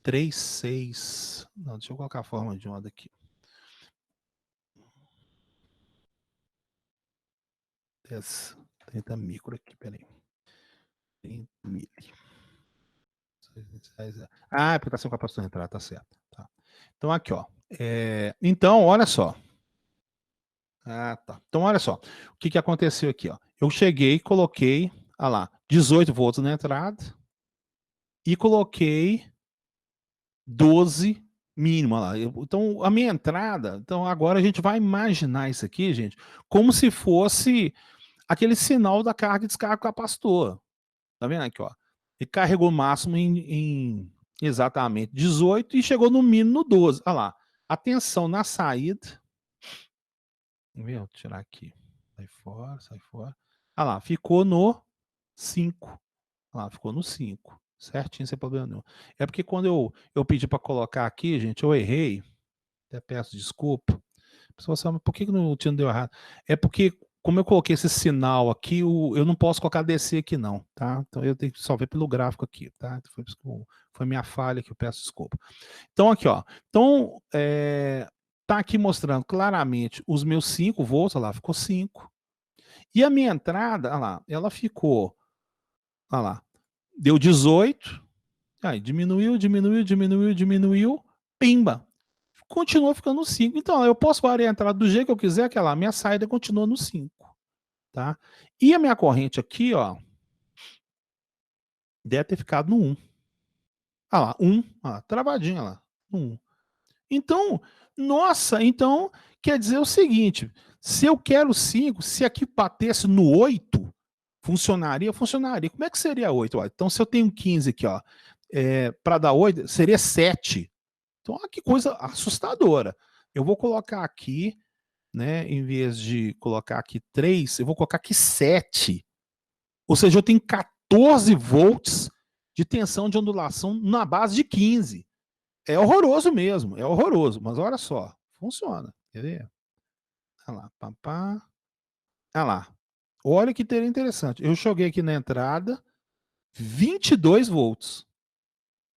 3, 6. Não, deixa eu colocar a forma de onda aqui. 10, 30 micro aqui, peraí. 30 mili. Ah, é porque tá sem capacitor de entrada, tá certo. Tá. Então, aqui, ó. Então, olha só. Ah, tá. Então, olha só. O que aconteceu aqui, ó. Eu cheguei, coloquei, olha lá, 18 volts na entrada e coloquei 12 mínimo. Olha lá. Então, a minha entrada, então agora a gente vai imaginar isso aqui, gente, como se fosse aquele sinal da carga e descarga do capacitor. Tá vendo aqui, ó? Ele carregou o máximo em exatamente 18 e chegou no mínimo no 12. Olha lá. A tensão na saída. Vou tirar aqui. Sai fora. Olha lá, ficou no 5. Olha lá, ficou no 5. Certinho, sem problema nenhum. É porque quando eu pedi para colocar aqui, gente, eu errei. Até peço desculpa. A pessoa sabe por que não deu errado. É porque como eu coloquei esse sinal aqui, eu não posso colocar DC aqui não, tá? Então eu tenho que só ver pelo gráfico aqui, tá? Foi minha falha que eu peço desculpa. Então aqui, ó. Então, tá aqui mostrando claramente os meus 5 volts, olha lá, ficou 5. E a minha entrada, olha lá, ela ficou, olha lá, deu 18, aí diminuiu, pimba. Continua ficando no 5. Então, eu posso variar a entrada do jeito que eu quiser, que lá, minha saída continua no 5, tá? E a minha corrente aqui, ó, deve ter ficado no 1. Ah lá, 1, travadinha lá, 1. Então, nossa, então quer dizer o seguinte, se eu quero 5, se aqui batesse no 8, funcionaria? Como é que seria 8? Ó, então, se eu tenho 15 aqui, ó, para dar 8, seria 7. Então, olha que coisa assustadora. Eu vou colocar aqui, né, em vez de colocar aqui 3, eu vou colocar aqui 7. Ou seja, eu tenho 14 volts de tensão de ondulação na base de 15. É horroroso mesmo, é horroroso. Mas olha só, funciona. Quer ver? Olha lá, papá. Olha lá. Olha que interessante. Eu joguei aqui na entrada 22 volts.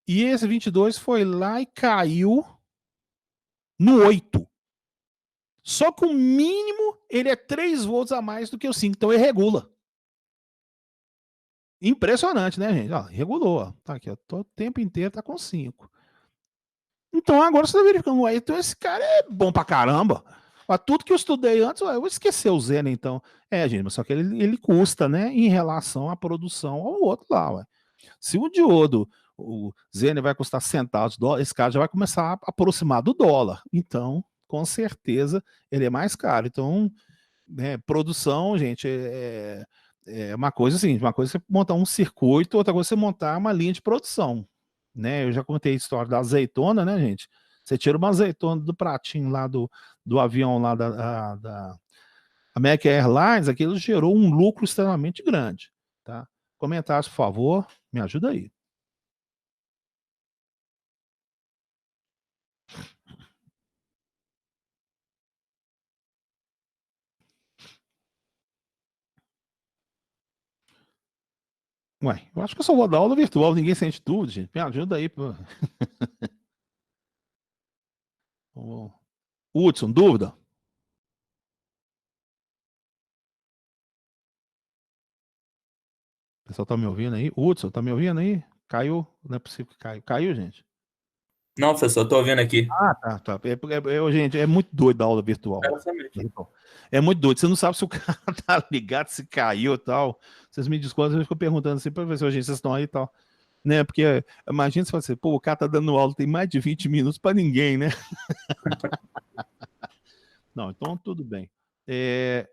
E esse 22 foi lá e caiu no 8. Só que o mínimo, ele é 3 volts a mais do que o 5. Então ele regula. Impressionante, né, gente? Ó, regulou. Ó. Tá aqui, ó. Todo o tempo inteiro tá com 5. Então agora você tá verificando. Ué, então esse cara é bom pra caramba. Ó, tudo que eu estudei antes, ué, eu vou esquecer o Zener, então. Gente, mas só que ele custa, né, em relação à produção ao outro lá, ué. Se o diodo, o Zener vai custar centavos, esse cara já vai começar a aproximar do dólar. Então, com certeza, ele é mais caro. Então, produção, gente, é uma coisa assim, uma coisa é você montar um circuito, outra coisa é você montar uma linha de produção, né? Eu já contei a história da azeitona, né, gente? Você tira uma azeitona do pratinho lá do avião lá da American Airlines, aquilo gerou um lucro extremamente grande, tá? Comentários, por favor, me ajuda aí. Ué, eu acho que eu só vou dar aula virtual, ninguém sente tudo, gente. Me ajuda aí. Pô. Hudson, dúvida? O pessoal tá me ouvindo aí? Hudson, tá me ouvindo aí? Caiu? Não é possível que caiu. Caiu, gente? Não, professor, eu tô ouvindo aqui. Tá. Gente, é muito doido a aula virtual. É muito doido. Você não sabe se o cara tá ligado, se caiu e tal. Vocês me desculpem, eu fico perguntando assim, professor, gente, vocês estão aí e tal. Né? Porque imagina se você, pô, o cara tá dando aula, tem mais de 20 minutos para ninguém, né? Não, então tudo bem.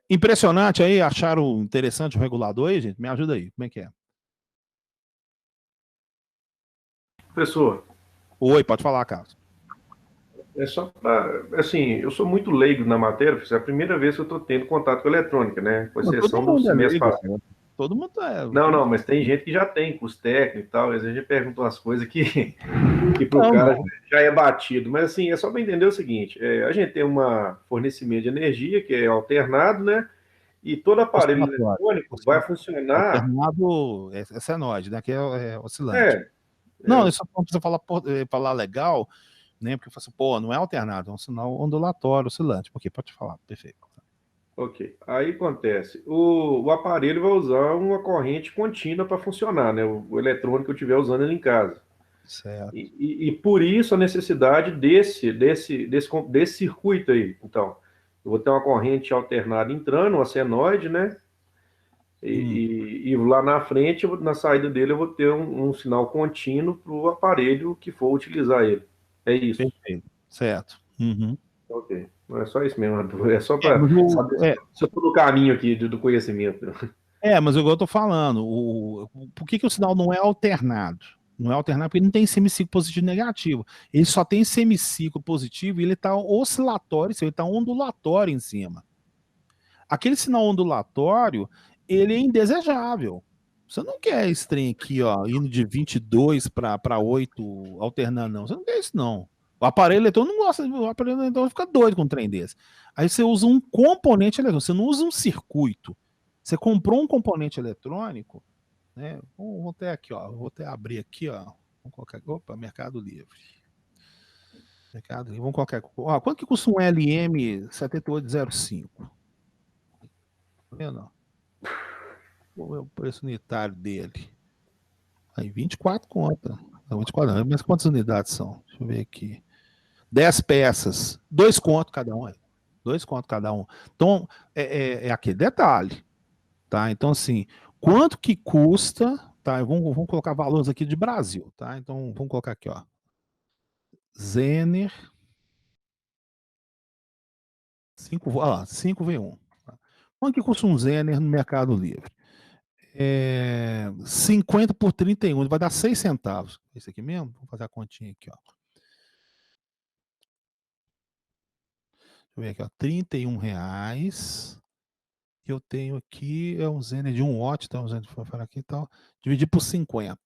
Impressionante aí, acharam interessante o regulador aí, gente? Me ajuda aí, como é que é? Professor. Oi, pode falar, Carlos. É só para, assim, eu sou muito leigo na matéria, é a primeira vez que eu estou tendo contato com eletrônica, né? Com exceção do semestre passado. Todo mundo Não, mas tem gente que já tem curso técnico e tal, às vezes a gente pergunta umas coisas que pro cara já é batido. Mas assim, é só para entender o seguinte, a gente tem um fornecimento de energia que é alternado, né? E todo aparelho eletrônico vai funcionar... Alternado é senoide, né? Que é oscilante. Não, isso não precisa falar legal, né? Porque eu falo assim, pô, não é alternado, é um sinal ondulatório, oscilante. Porque pode falar, perfeito. Ok, aí acontece, o aparelho vai usar uma corrente contínua para funcionar, né? O eletrônico que eu estiver usando ele em casa. Certo. E por isso a necessidade desse circuito aí. Então, eu vou ter uma corrente alternada entrando, uma senoide, né? E lá na frente, na saída dele, eu vou ter um sinal contínuo para o aparelho que for utilizar ele. É isso. Perfeito. Certo. Uhum. Ok. Não é só isso mesmo, é só para saber se eu estou no caminho aqui do conhecimento. Mas igual eu estou falando, por que o sinal não é alternado? Não é alternado porque ele não tem semiciclo positivo e negativo. Ele só tem semiciclo positivo e ele está oscilatório, ele está ondulatório em cima. Aquele sinal ondulatório, ele é indesejável. Você não quer esse trem aqui, ó, indo de 22 para 8, alternando, não. Você não quer isso, não. O aparelho eletrônico não gosta, o aparelho eletrônico fica doido com um trem desse. Aí você usa um componente eletrônico, você não usa um circuito. Você comprou um componente eletrônico, né? Vou até aqui, ó. Vou até abrir aqui, ó. Vamos colocar. Opa, Mercado Livre. Mercado Livre. Vamos colocar. Ó, quanto que custa um LM7805? Tá vendo? Vou ver o preço unitário dele. Aí, 24 conta. Não, 24 não, mas quantas unidades são? Deixa eu ver aqui. 10 peças. 2 contos cada um. 2 contos cada um. Então, é aquele detalhe. Tá? Então, assim, quanto que custa, tá? Vamos colocar valores aqui de Brasil, tá? Então, vamos colocar aqui, ó. Zener 5V1. Tá? Quanto que custa um Zener no Mercado Livre? 50 por 31, vai dar 6 centavos. Esse aqui mesmo? Vou fazer a continha aqui, ó. Deixa eu ver aqui, ó. R$31. Eu tenho aqui, é um Zener de 1 watt, então, vou falar aqui e tal. Dividir por 50.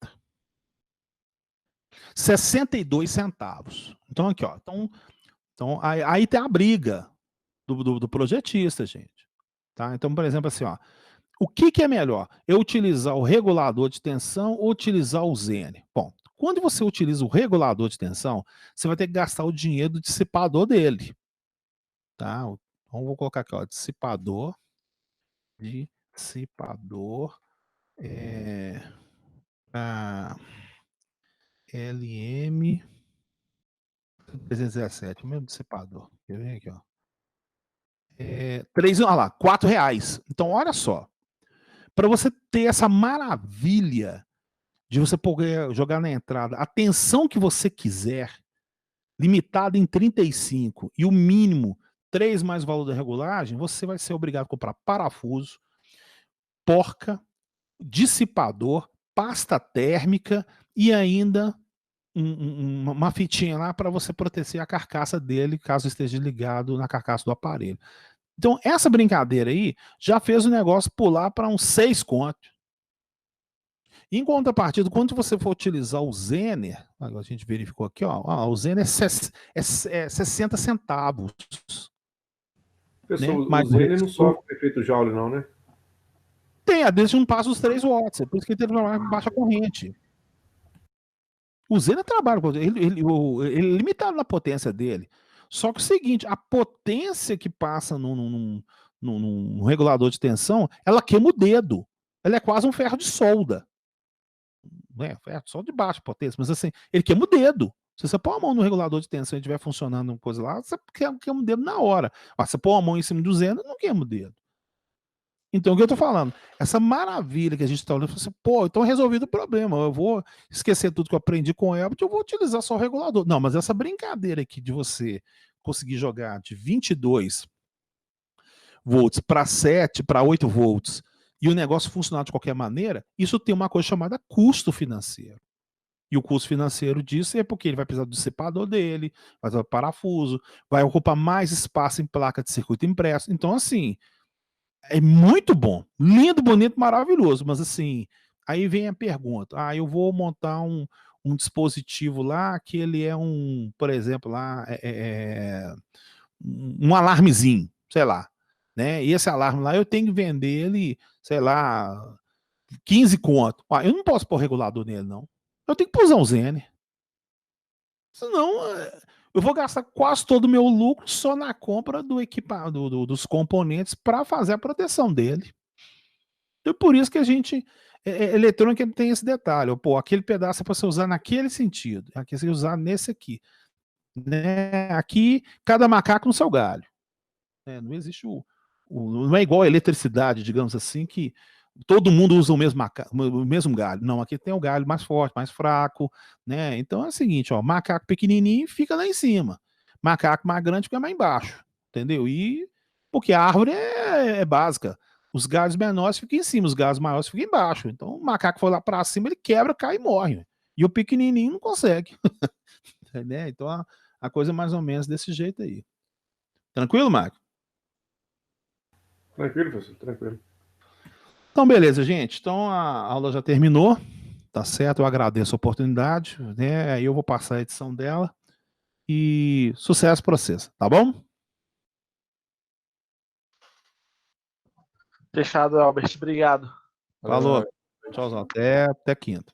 62 centavos. Então, aqui, ó. Então aí tem a briga do projetista, gente. Tá? Então, por exemplo, assim, ó. O que é melhor? Eu utilizar o regulador de tensão ou utilizar o Zener? Bom, quando você utiliza o regulador de tensão, você vai ter que gastar o dinheiro do dissipador dele. Tá? Então, vou colocar aqui, ó. Dissipador. LM 317, o mesmo dissipador. Quer ver aqui, ó. Olha lá, R$4. Então, olha só. Para você ter essa maravilha de você poder jogar na entrada a tensão que você quiser, limitada em 35 e o mínimo 3 mais o valor da regulagem, você vai ser obrigado a comprar parafuso, porca, dissipador, pasta térmica e ainda uma fitinha lá para você proteger a carcaça dele, caso esteja ligado na carcaça do aparelho. Então, essa brincadeira aí já fez o negócio pular para uns 6 contos. Em contrapartida, quando você for utilizar o Zener, agora a gente verificou aqui, ó, o Zener é 60 centavos. Pessoal, né? o Zener não sofre com efeito Joule, não, né? Tem, a desde não passa os 3 watts, é por isso que ele tem uma baixa corrente. O Zener trabalha, ele é limitado na potência dele. Só que é o seguinte, a potência que passa num regulador de tensão, ela queima o dedo. Ela é quase um ferro de solda. Né? Ferro de solda de baixa potência, mas assim, ele queima o dedo. Se você pôr a mão no regulador de tensão e estiver funcionando uma coisa lá, você queima o dedo na hora. Mas se você pôr a mão em cima do Zener, não queima o dedo. Então, o que eu tô falando? Essa maravilha que a gente tá olhando, assim, pô, então resolvido o problema. Eu vou esquecer tudo que eu aprendi com o Elbit, eu vou utilizar só o regulador. Não, mas essa brincadeira aqui de você conseguir jogar de 22 volts para 7, para 8 volts, e o negócio funcionar de qualquer maneira, isso tem uma coisa chamada custo financeiro. E o custo financeiro disso é porque ele vai precisar do dissipador dele, vai precisar do parafuso, vai ocupar mais espaço em placa de circuito impresso. Então, assim, é muito bom, lindo, bonito, maravilhoso, mas assim, aí vem a pergunta, eu vou montar um dispositivo lá que ele é por exemplo, lá, um alarmezinho, sei lá, né, e esse alarme lá eu tenho que vender ele, sei lá, 15 conto, eu não posso pôr regulador nele não, eu tenho que usar um Zener, senão eu vou gastar quase todo o meu lucro só na compra dos componentes para fazer a proteção dele. Então, por isso que a gente, eletrônica tem esse detalhe, pô, aquele pedaço é para você usar naquele sentido, aqui você usar nesse aqui. Né? Aqui, cada macaco no seu galho. Não existe não é igual a eletricidade, digamos assim, que todo mundo usa o mesmo galho. Não, aqui tem o galho mais forte, mais fraco, né? Então é o seguinte, ó, macaco pequenininho fica lá em cima, macaco mais grande fica mais embaixo, entendeu? E porque a árvore é básica, os galhos menores ficam em cima, os galhos maiores ficam embaixo. Então o macaco for lá para cima, ele quebra, cai e morre. E o pequenininho não consegue. Né? Então a coisa é mais ou menos desse jeito aí. Tranquilo, Marco? Tranquilo, professor, tranquilo. Então, beleza, gente. Então, a aula já terminou, tá certo? Eu agradeço a oportunidade, né? Aí eu vou passar a edição dela e sucesso para vocês, tá bom? Fechado, Albert. Obrigado. Falou. Tchauzão. Até quinta.